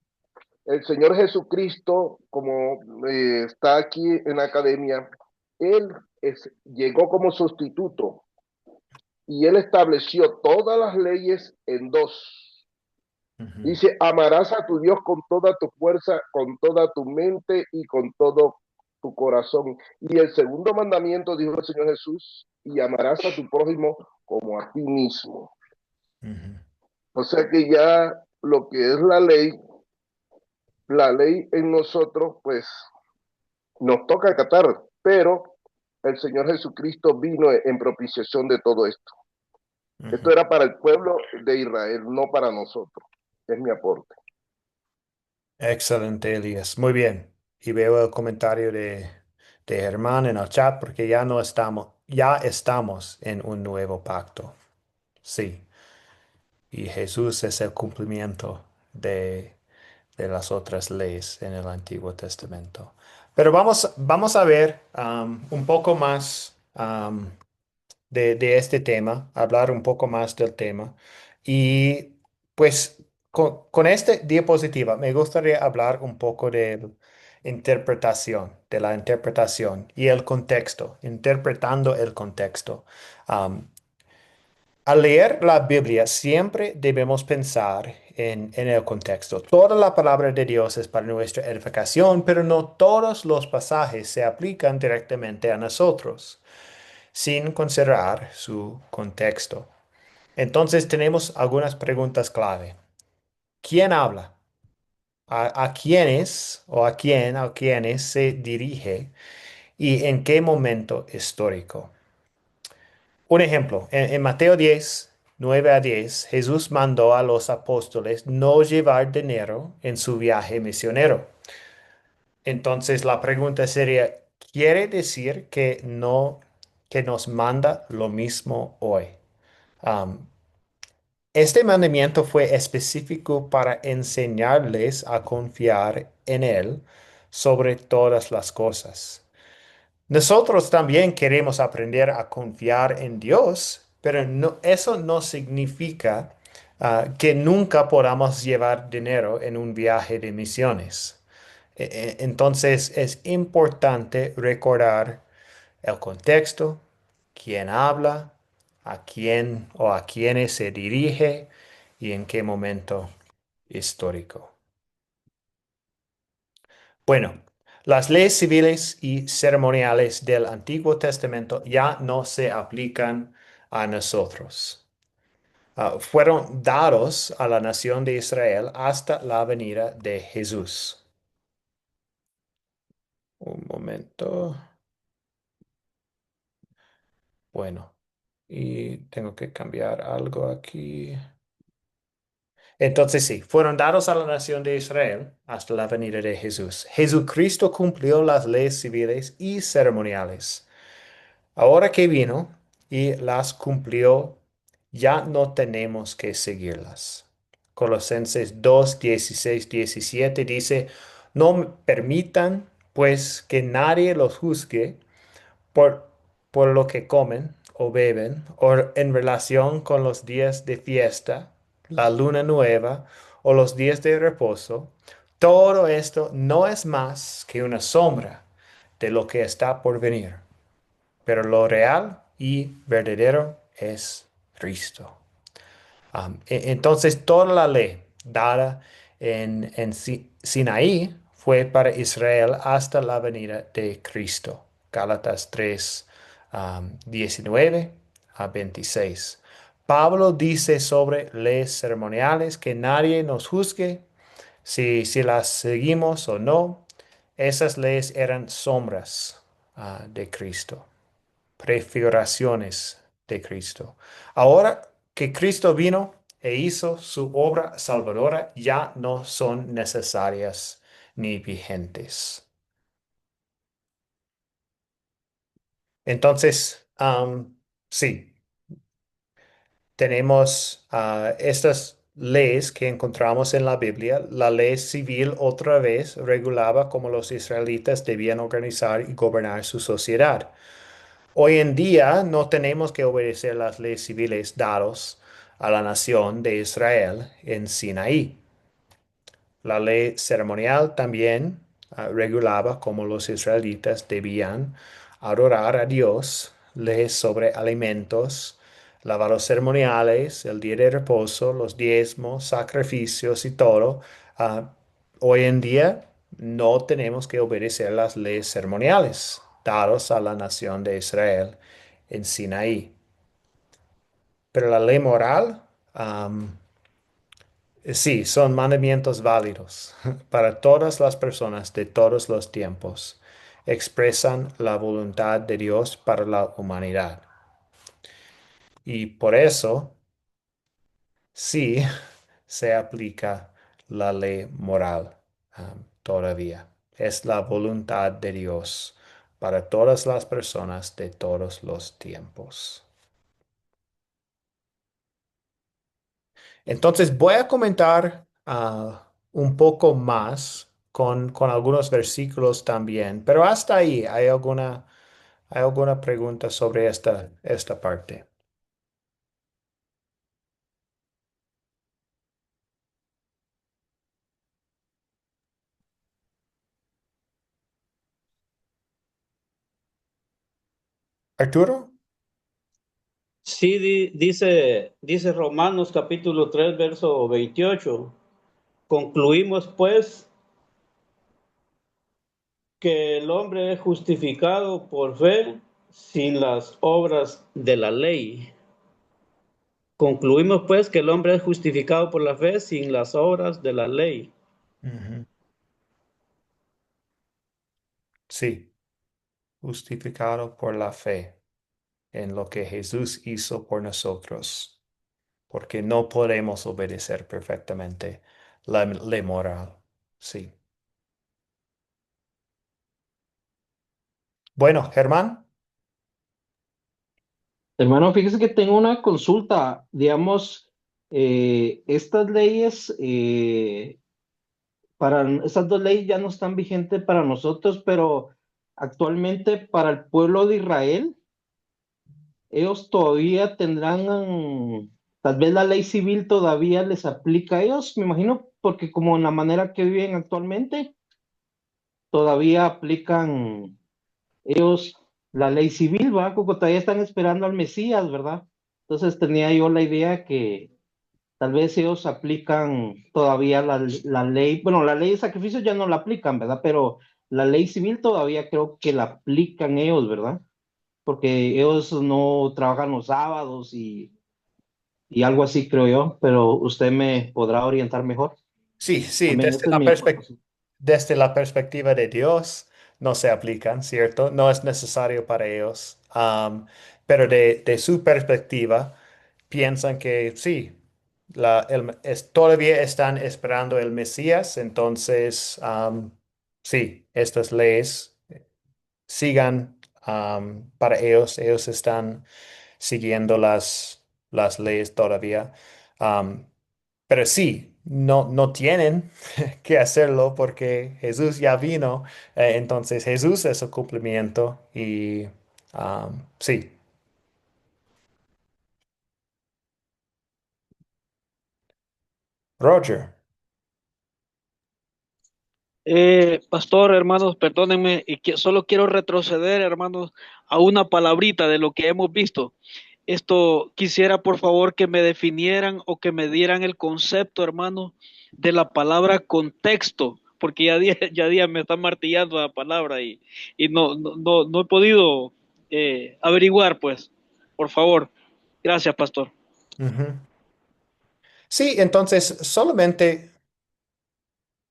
El Señor Jesucristo, como está aquí en la academia, Él llegó como sustituto y Él estableció todas las leyes en dos. Ujú, Dice, amarás a tu Dios con toda tu fuerza, con toda tu mente y con todo tu corazón. Y el segundo mandamiento, dijo el Señor Jesús, y amarás a tu prójimo como a ti mismo. ujú. O sea que ya lo que es la ley en nosotros, pues nos toca acatar, pero el Señor Jesucristo vino en propiciación de todo esto. Esto Ujú. era para el pueblo de Israel, no para nosotros. Es mi aporte. Excelente, Elías. Muy bien. y veo el comentario de Germán en el chat porque ya estamos en un nuevo pacto. Sí, y Jesús es el cumplimiento de las otras leyes en el Antiguo Testamento. Pero vamos a ver un poco más de este tema, hablar un poco más del tema. Y pues con esta diapositiva me gustaría hablar un poco de la interpretación y el contexto, interpretando el contexto. Am, Al leer la Biblia siempre debemos pensar en el contexto. Toda la palabra de Dios es para nuestra edificación, pero no todos los pasajes se aplican directamente a nosotros sin considerar su contexto. Entonces tenemos algunas preguntas clave. ¿Quién habla? ¿A quiénes o a quiénes se dirige y en qué momento histórico? Un ejemplo, en Mateo 10, 9 a 10, Jesús mandó a los apóstoles no llevar dinero en su viaje misionero. Entonces la pregunta sería, ¿quiere decir que nos manda lo mismo hoy? Um, este mandamiento fue específico para enseñarles a confiar en Él sobre todas las cosas. Nosotros también queremos aprender a confiar en Dios, pero eso no significa que nunca podamos llevar dinero en un viaje de misiones. Entonces es importante recordar el contexto, quién habla, a quién o a quiénes se dirige y en qué momento histórico. Bueno, las leyes civiles y ceremoniales del Antiguo Testamento ya no se aplican a nosotros. Fueron dados a la nación de Israel hasta la venida de Jesús. Un momento. Bueno, y tengo que cambiar algo aquí. Entonces sí, fueron dados a la nación de Israel hasta la venida de Jesús. Jesucristo cumplió las leyes civiles y ceremoniales. Ahora que vino y las cumplió, ya no tenemos que seguirlas. Colosenses 2, 16, 17 dice, no permitan pues que nadie los juzgue por, por lo que comen o beben, o en relación con los días de fiesta, la luna nueva o los días de reposo. Todo esto no es más que una sombra de lo que está por venir, pero lo real y verdadero es Cristo. Entonces, toda la ley dada en Sinaí fue para Israel hasta la venida de Cristo. Gálatas 3, 19 a 26. Pablo dice sobre leyes ceremoniales que nadie nos juzgue si las seguimos o no. Esas leyes eran sombras, de Cristo, prefiguraciones de Cristo. Ahora que Cristo vino e hizo su obra salvadora, ya no son necesarias ni vigentes. Entonces, sí, tenemos estas leyes que encontramos en la Biblia. La ley civil otra vez regulaba cómo los israelitas debían organizar y gobernar su sociedad. Hoy en día no tenemos que obedecer las leyes civiles dadas a la nación de Israel en Sinaí. La ley ceremonial también regulaba cómo los israelitas debían adorar a Dios, leyes sobre alimentos, lavados ceremoniales, el día de reposo, los diezmos, sacrificios y todo. Ah, Hoy en día no tenemos que obedecer las leyes ceremoniales dadas a la nación de Israel en Sinaí. Pero la ley moral, sí, son mandamientos válidos para todas las personas de todos los tiempos. Expresan la voluntad de Dios para la humanidad. Y por eso, sí, se aplica la ley moral, todavía. Es la voluntad de Dios para todas las personas de todos los tiempos. Entonces voy a comentar un poco más con algunos versículos también, pero hasta ahí, hay alguna pregunta sobre esta parte? Arturo? Sí, dice Romanos capítulo 3 verso 28. Concluimos pues que el hombre es justificado por fe sin las obras de la ley. Concluimos pues que el hombre es justificado por la fe sin las obras de la ley. Ujú. Sí, justificado por la fe en lo que Jesús hizo por nosotros, porque no podemos obedecer perfectamente la ley moral. Sí. Bueno, Germán. Hermano, fíjese que tengo una consulta. Digamos, estas leyes, estas dos leyes ya no están vigentes para nosotros, pero actualmente para el pueblo de Israel, ellos todavía tendrán, tal vez la ley civil todavía les aplica a ellos, me imagino, porque como en la manera que viven actualmente, todavía aplican ellos la ley civil, ¿verdad? Como todavía están esperando al Mesías, ¿verdad? Entonces tenía yo la idea que tal vez ellos aplican todavía la ley, bueno, la ley de sacrificio ya no la aplican, ¿verdad? Pero la ley civil todavía creo que la aplican ellos, ¿verdad? Porque ellos no trabajan los sábados y algo así, creo yo, pero usted me podrá orientar mejor. Sí, sí, También esta es mi confusión. desde la perspectiva de Dios no se aplican, ¿cierto? No es necesario para ellos. Pero de su perspectiva, piensan que sí, todavía están esperando el Mesías, entonces sí, estas leyes sigan para ellos, ellos están siguiendo las leyes todavía. Am, pero sí, no tienen que hacerlo porque Jesús ya vino, entonces Jesús es el cumplimiento y sí. Roger. Pastor, hermanos, perdónenme, y que solo quiero retroceder, hermanos, a una palabrita de lo que hemos visto. Esto quisiera, por favor, que me definieran o que me dieran el concepto, hermano, de la palabra contexto, porque ya día me está martillando la palabra y no he podido averiguar, pues, por favor. Gracias, pastor. Ujú. Sí, entonces solamente,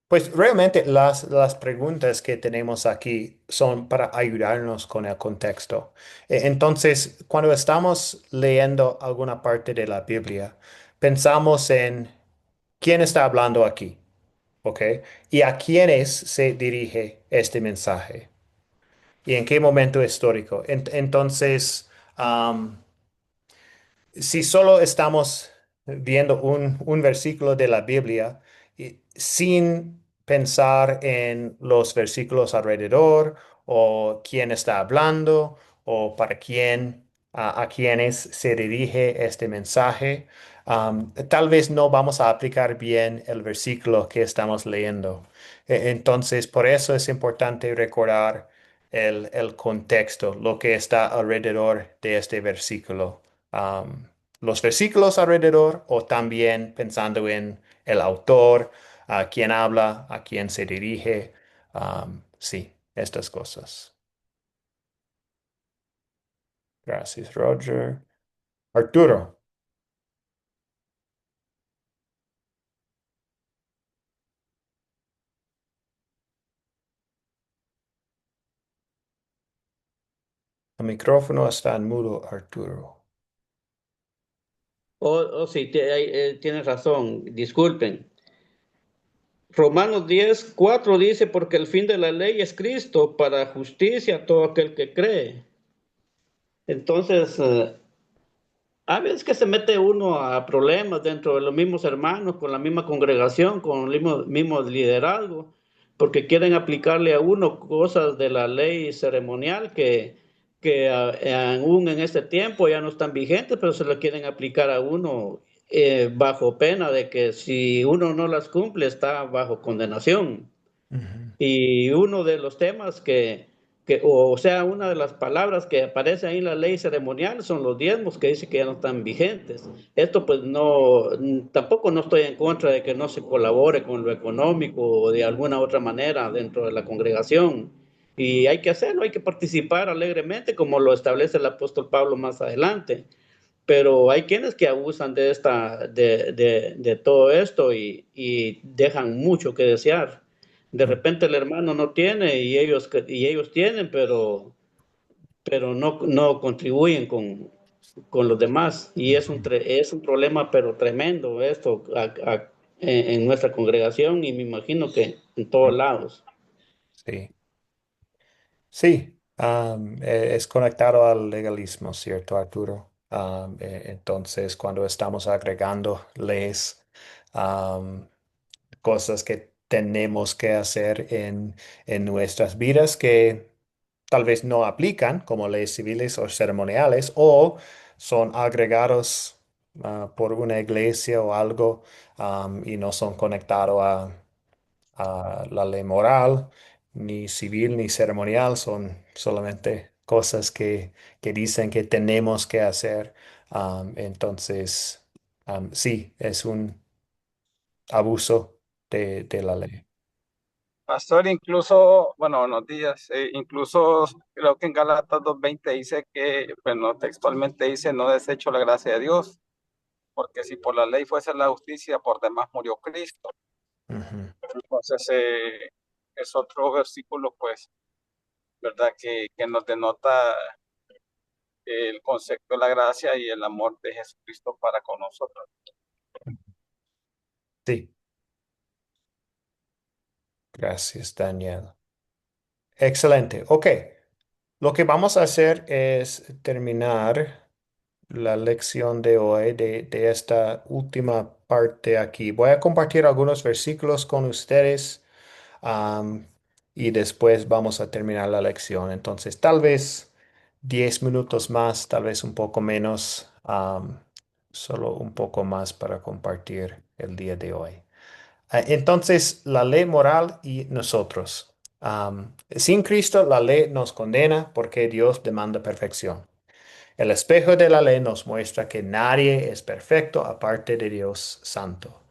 pues realmente las preguntas que tenemos aquí son para ayudarnos con el contexto. Entonces, cuando estamos leyendo alguna parte de la Biblia, pensamos en quién está hablando aquí, ¿ok? Y a quiénes se dirige este mensaje y en qué momento histórico. Entonces, si solo estamos viendo un versículo de la Biblia sin pensar en los versículos alrededor o quién está hablando o para quién, a quiénes se dirige este mensaje, tal vez no vamos a aplicar bien el versículo que estamos leyendo. Entonces, por eso es importante recordar el contexto, lo que está alrededor de este versículo, um, los versículos alrededor o también pensando en el autor, a quién habla, a quién se dirige. Sí, estas cosas. Gracias, Roger. Arturo. El micrófono está en mudo, Arturo. Sí, tienes razón, disculpen. Romanos 10:4 dice, porque el fin de la ley es Cristo para justicia a todo aquel que cree. Entonces, a veces que se mete uno a problemas dentro de los mismos hermanos, con la misma congregación, con el mismo liderazgo, porque quieren aplicarle a uno cosas de la ley ceremonial que aún en este tiempo ya no están vigentes, pero se lo quieren aplicar a uno bajo pena de que si uno no las cumple está bajo condenación. Ujú. Y uno de los temas o sea, una de las palabras que aparece ahí en la ley ceremonial son los diezmos, que dice que ya no están vigentes. Esto pues no, tampoco no estoy en contra de que no se colabore con lo económico o de alguna otra manera dentro de la congregación. Y hay que hacerlo, hay que participar alegremente, como lo establece el apóstol Pablo más adelante. Pero hay quienes que abusan de todo esto y dejan mucho que desear. De Mm. repente el hermano no tiene y ellos tienen, pero no contribuyen con los demás. Y Ujú. es un problema, pero tremendo esto en nuestra congregación y me imagino que en todos Mm. lados. Sí, sí, es conectado al legalismo, ¿cierto, Arturo? Entonces, cuando estamos agregando leyes, am, cosas que tenemos que hacer en nuestras vidas que tal vez no aplican como leyes civiles o ceremoniales o son agregados por una iglesia o algo y no son conectados a la ley moral, ni civil ni ceremonial, son solamente cosas que dicen que tenemos que hacer. Entonces, sí, es un abuso de la ley. Pastor, incluso, bueno, buenos días, incluso creo que en Gálatas 2:20 dice que, bueno, textualmente dice, no desecho la gracia de Dios, porque si por la ley fuese la justicia, por demás murió Cristo. Ujú. Entonces, es otro versículo, pues, ¿verdad? Que nos denota el concepto de la gracia y el amor de Jesucristo para con nosotros. Sí, gracias, Daniel. Excelente. Ok, lo que vamos a hacer es terminar la lección de hoy de esta última parte aquí. Voy a compartir algunos versículos con ustedes am, y después vamos a terminar la lección. Entonces, tal vez 10 minutos más, tal vez un poco menos, solo un poco más para compartir el día de hoy. Entonces, la ley moral y nosotros. Sin Cristo, la ley nos condena porque Dios demanda perfección. El espejo de la ley nos muestra que nadie es perfecto aparte de Dios Santo.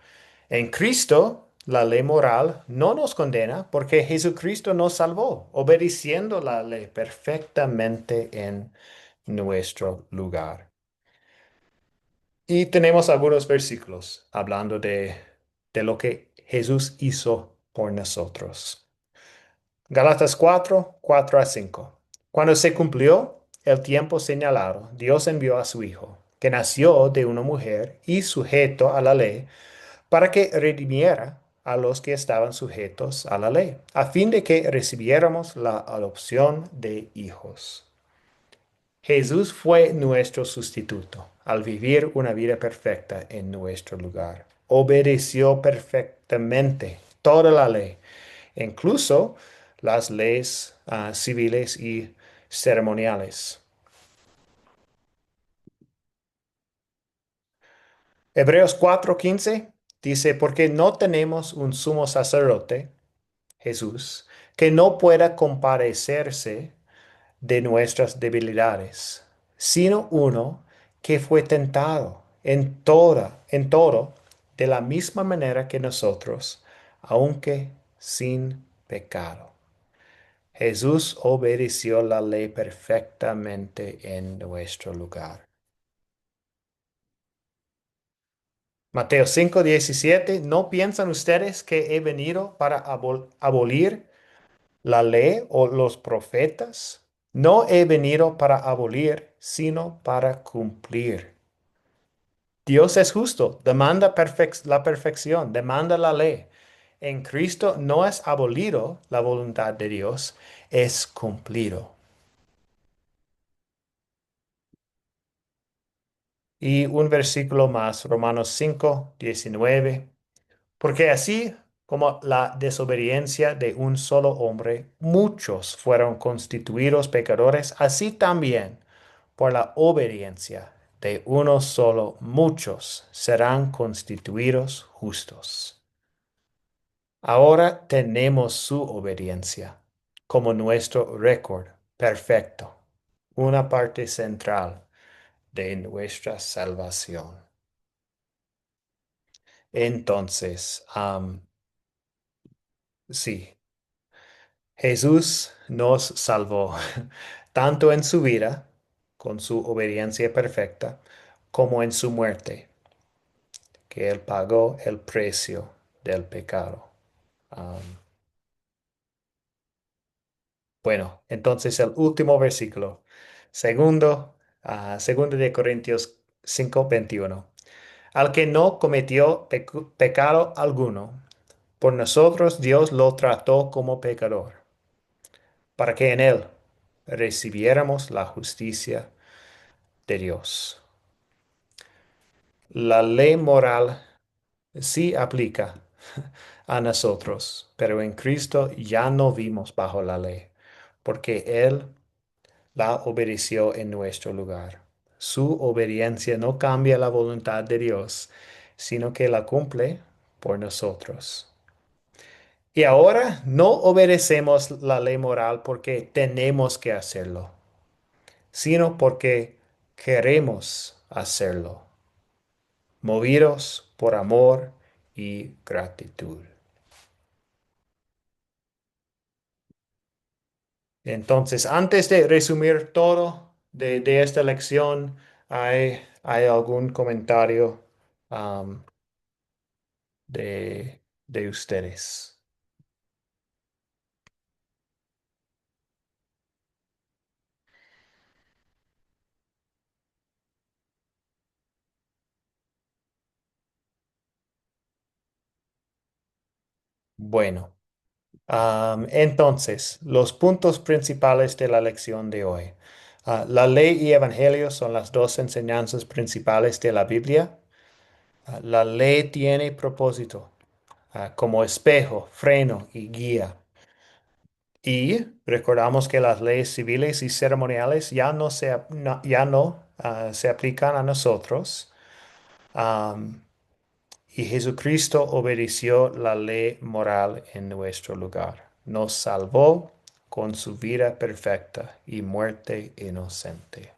En Cristo, la ley moral no nos condena porque Jesucristo nos salvó, obedeciendo la ley perfectamente en nuestro lugar. Y tenemos algunos versículos hablando de lo que Jesús hizo por nosotros. Galatas 4:4-5. Cuando se cumplió el tiempo señalado, Dios envió a su Hijo, que nació de una mujer y sujeto a la ley, para que redimiera a los que estaban sujetos a la ley, a fin de que recibiéramos la adopción de hijos. Jesús fue nuestro sustituto al vivir una vida perfecta en nuestro lugar. Obedeció perfectamente toda la ley, incluso las leyes civiles y ceremoniales. Hebreos 4:15 dice, porque no tenemos un sumo sacerdote, Jesús, que no pueda compadecerse de nuestras debilidades, sino uno que fue tentado en todo, de la misma manera que nosotros, aunque sin pecado. Jesús obedeció la ley perfectamente en nuestro lugar. Mateo 5:17, ¿no piensan ustedes que he venido para abolir la ley o los profetas? No he venido para abolir, sino para cumplir. Dios es justo, demanda la perfección, demanda la ley. en Cristo no es abolido la voluntad de Dios, es cumplido. Y un versículo más, Romanos 5:19. Porque así como la desobediencia de un solo hombre, muchos fueron constituidos pecadores, así también por la obediencia de uno solo, muchos serán constituidos justos. Ahora tenemos su obediencia como nuestro récord perfecto, una parte central de nuestra salvación. Entonces, sí, Jesús nos salvó tanto en su vida, con su obediencia perfecta, como en su muerte, que Él pagó el precio del pecado. Um, bueno, entonces el último versículo, segundo de Corintios 5:21. Al que no cometió pecado alguno, por nosotros Dios lo trató como pecador, para que en él recibiéramos la justicia de Dios. La ley moral sí aplica a nosotros, pero en Cristo ya no vivimos bajo la ley, porque Él la obedeció en nuestro lugar. Su obediencia no cambia la voluntad de Dios, sino que la cumple por nosotros. Y ahora no obedecemos la ley moral porque tenemos que hacerlo, sino porque queremos hacerlo, movidos por amor y gratitud. Entonces, antes de resumir todo de esta lección, ¿hay algún comentario um, de ustedes? Bueno. Entonces, los puntos principales de la lección de hoy. La ley y evangelio son las dos enseñanzas principales de la Biblia. La ley tiene propósito, como espejo, freno y guía. Y recordamos que las leyes civiles y ceremoniales ya no se aplican a nosotros. Am, y Jesucristo obedeció la ley moral en nuestro lugar. Nos salvó con su vida perfecta y muerte inocente.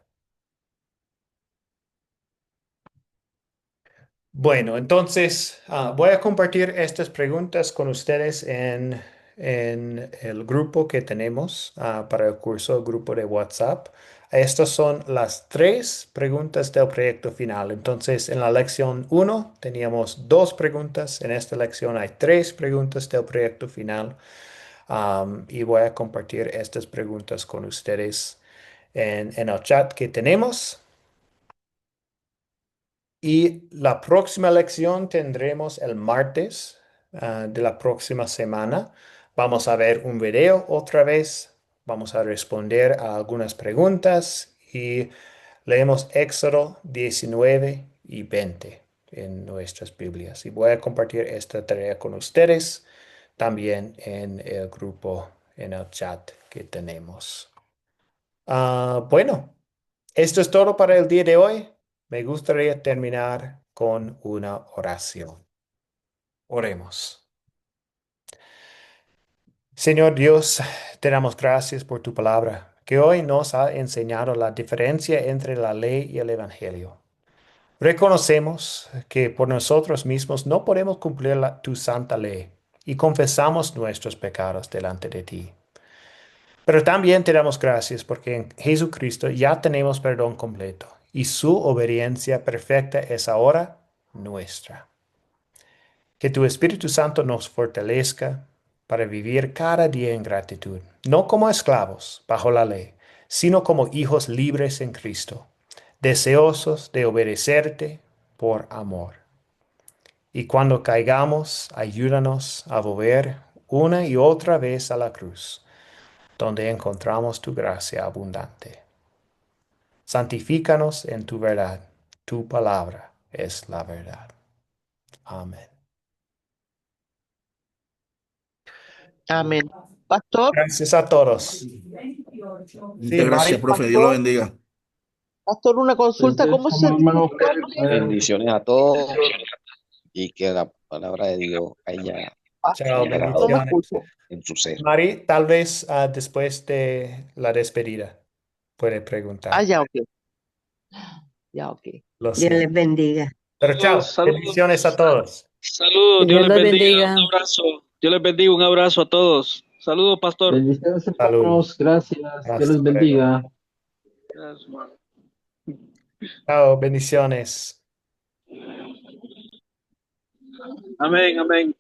Bueno, entonces voy a compartir estas preguntas con ustedes en el grupo que tenemos para el curso, el grupo de WhatsApp. Estas son las tres preguntas del proyecto final. Entonces, en la lección uno teníamos dos preguntas. En esta lección hay tres preguntas del proyecto final. Y voy a compartir estas preguntas con ustedes en el chat que tenemos. Y la próxima lección tendremos el martes de la próxima semana. Vamos a ver un video otra vez. Vamos a responder a algunas preguntas y leemos Éxodo 19 y 20 en nuestras Biblias. Y voy a compartir esta tarea con ustedes también en el grupo, en el chat que tenemos. Bueno. Esto es todo para el día de hoy. Me gustaría terminar con una oración. Oremos. Señor Dios, te damos gracias por tu palabra, que hoy nos ha enseñado la diferencia entre la ley y el Evangelio. Reconocemos que por nosotros mismos no podemos cumplir tu santa ley y confesamos nuestros pecados delante de ti. Pero también te damos gracias porque en Jesucristo ya tenemos perdón completo y su obediencia perfecta es ahora nuestra. Que tu Espíritu Santo nos fortalezca para vivir cada día en gratitud, no como esclavos bajo la ley, sino como hijos libres en Cristo, deseosos de obedecerte por amor. Y cuando caigamos, ayúdanos a volver una y otra vez a la cruz, donde encontramos tu gracia abundante. Santifícanos en tu verdad. Tu palabra es la verdad. Amén. Amén. Pastor, Gracias a todos. Sí, Muchas gracias, Mari. profe. Dios lo bendiga. pastor, una consulta, Bendiciones, ¿cómo se hermano. Bendiciones a todos y que la palabra de Dios haya Chao, no liberado me bendiciones. escucho? en su ser. Mari, tal vez después de la despedida puede Ah, preguntar. ya, ok. Ya, ok. Lo Dios siento. les bendiga. Pero chao. Saludos, Bendiciones a todos. saludos, Que Dios Dios les los bendiga, bendiga. un abrazo, Dios les bendiga, un abrazo a todos. Saludos, pastor. Bendiciones, Salud. hermanos. Gracias. Dios Hasta les luego. bendiga. Gracias, hermano. Chao. Bendiciones. Amén, amén.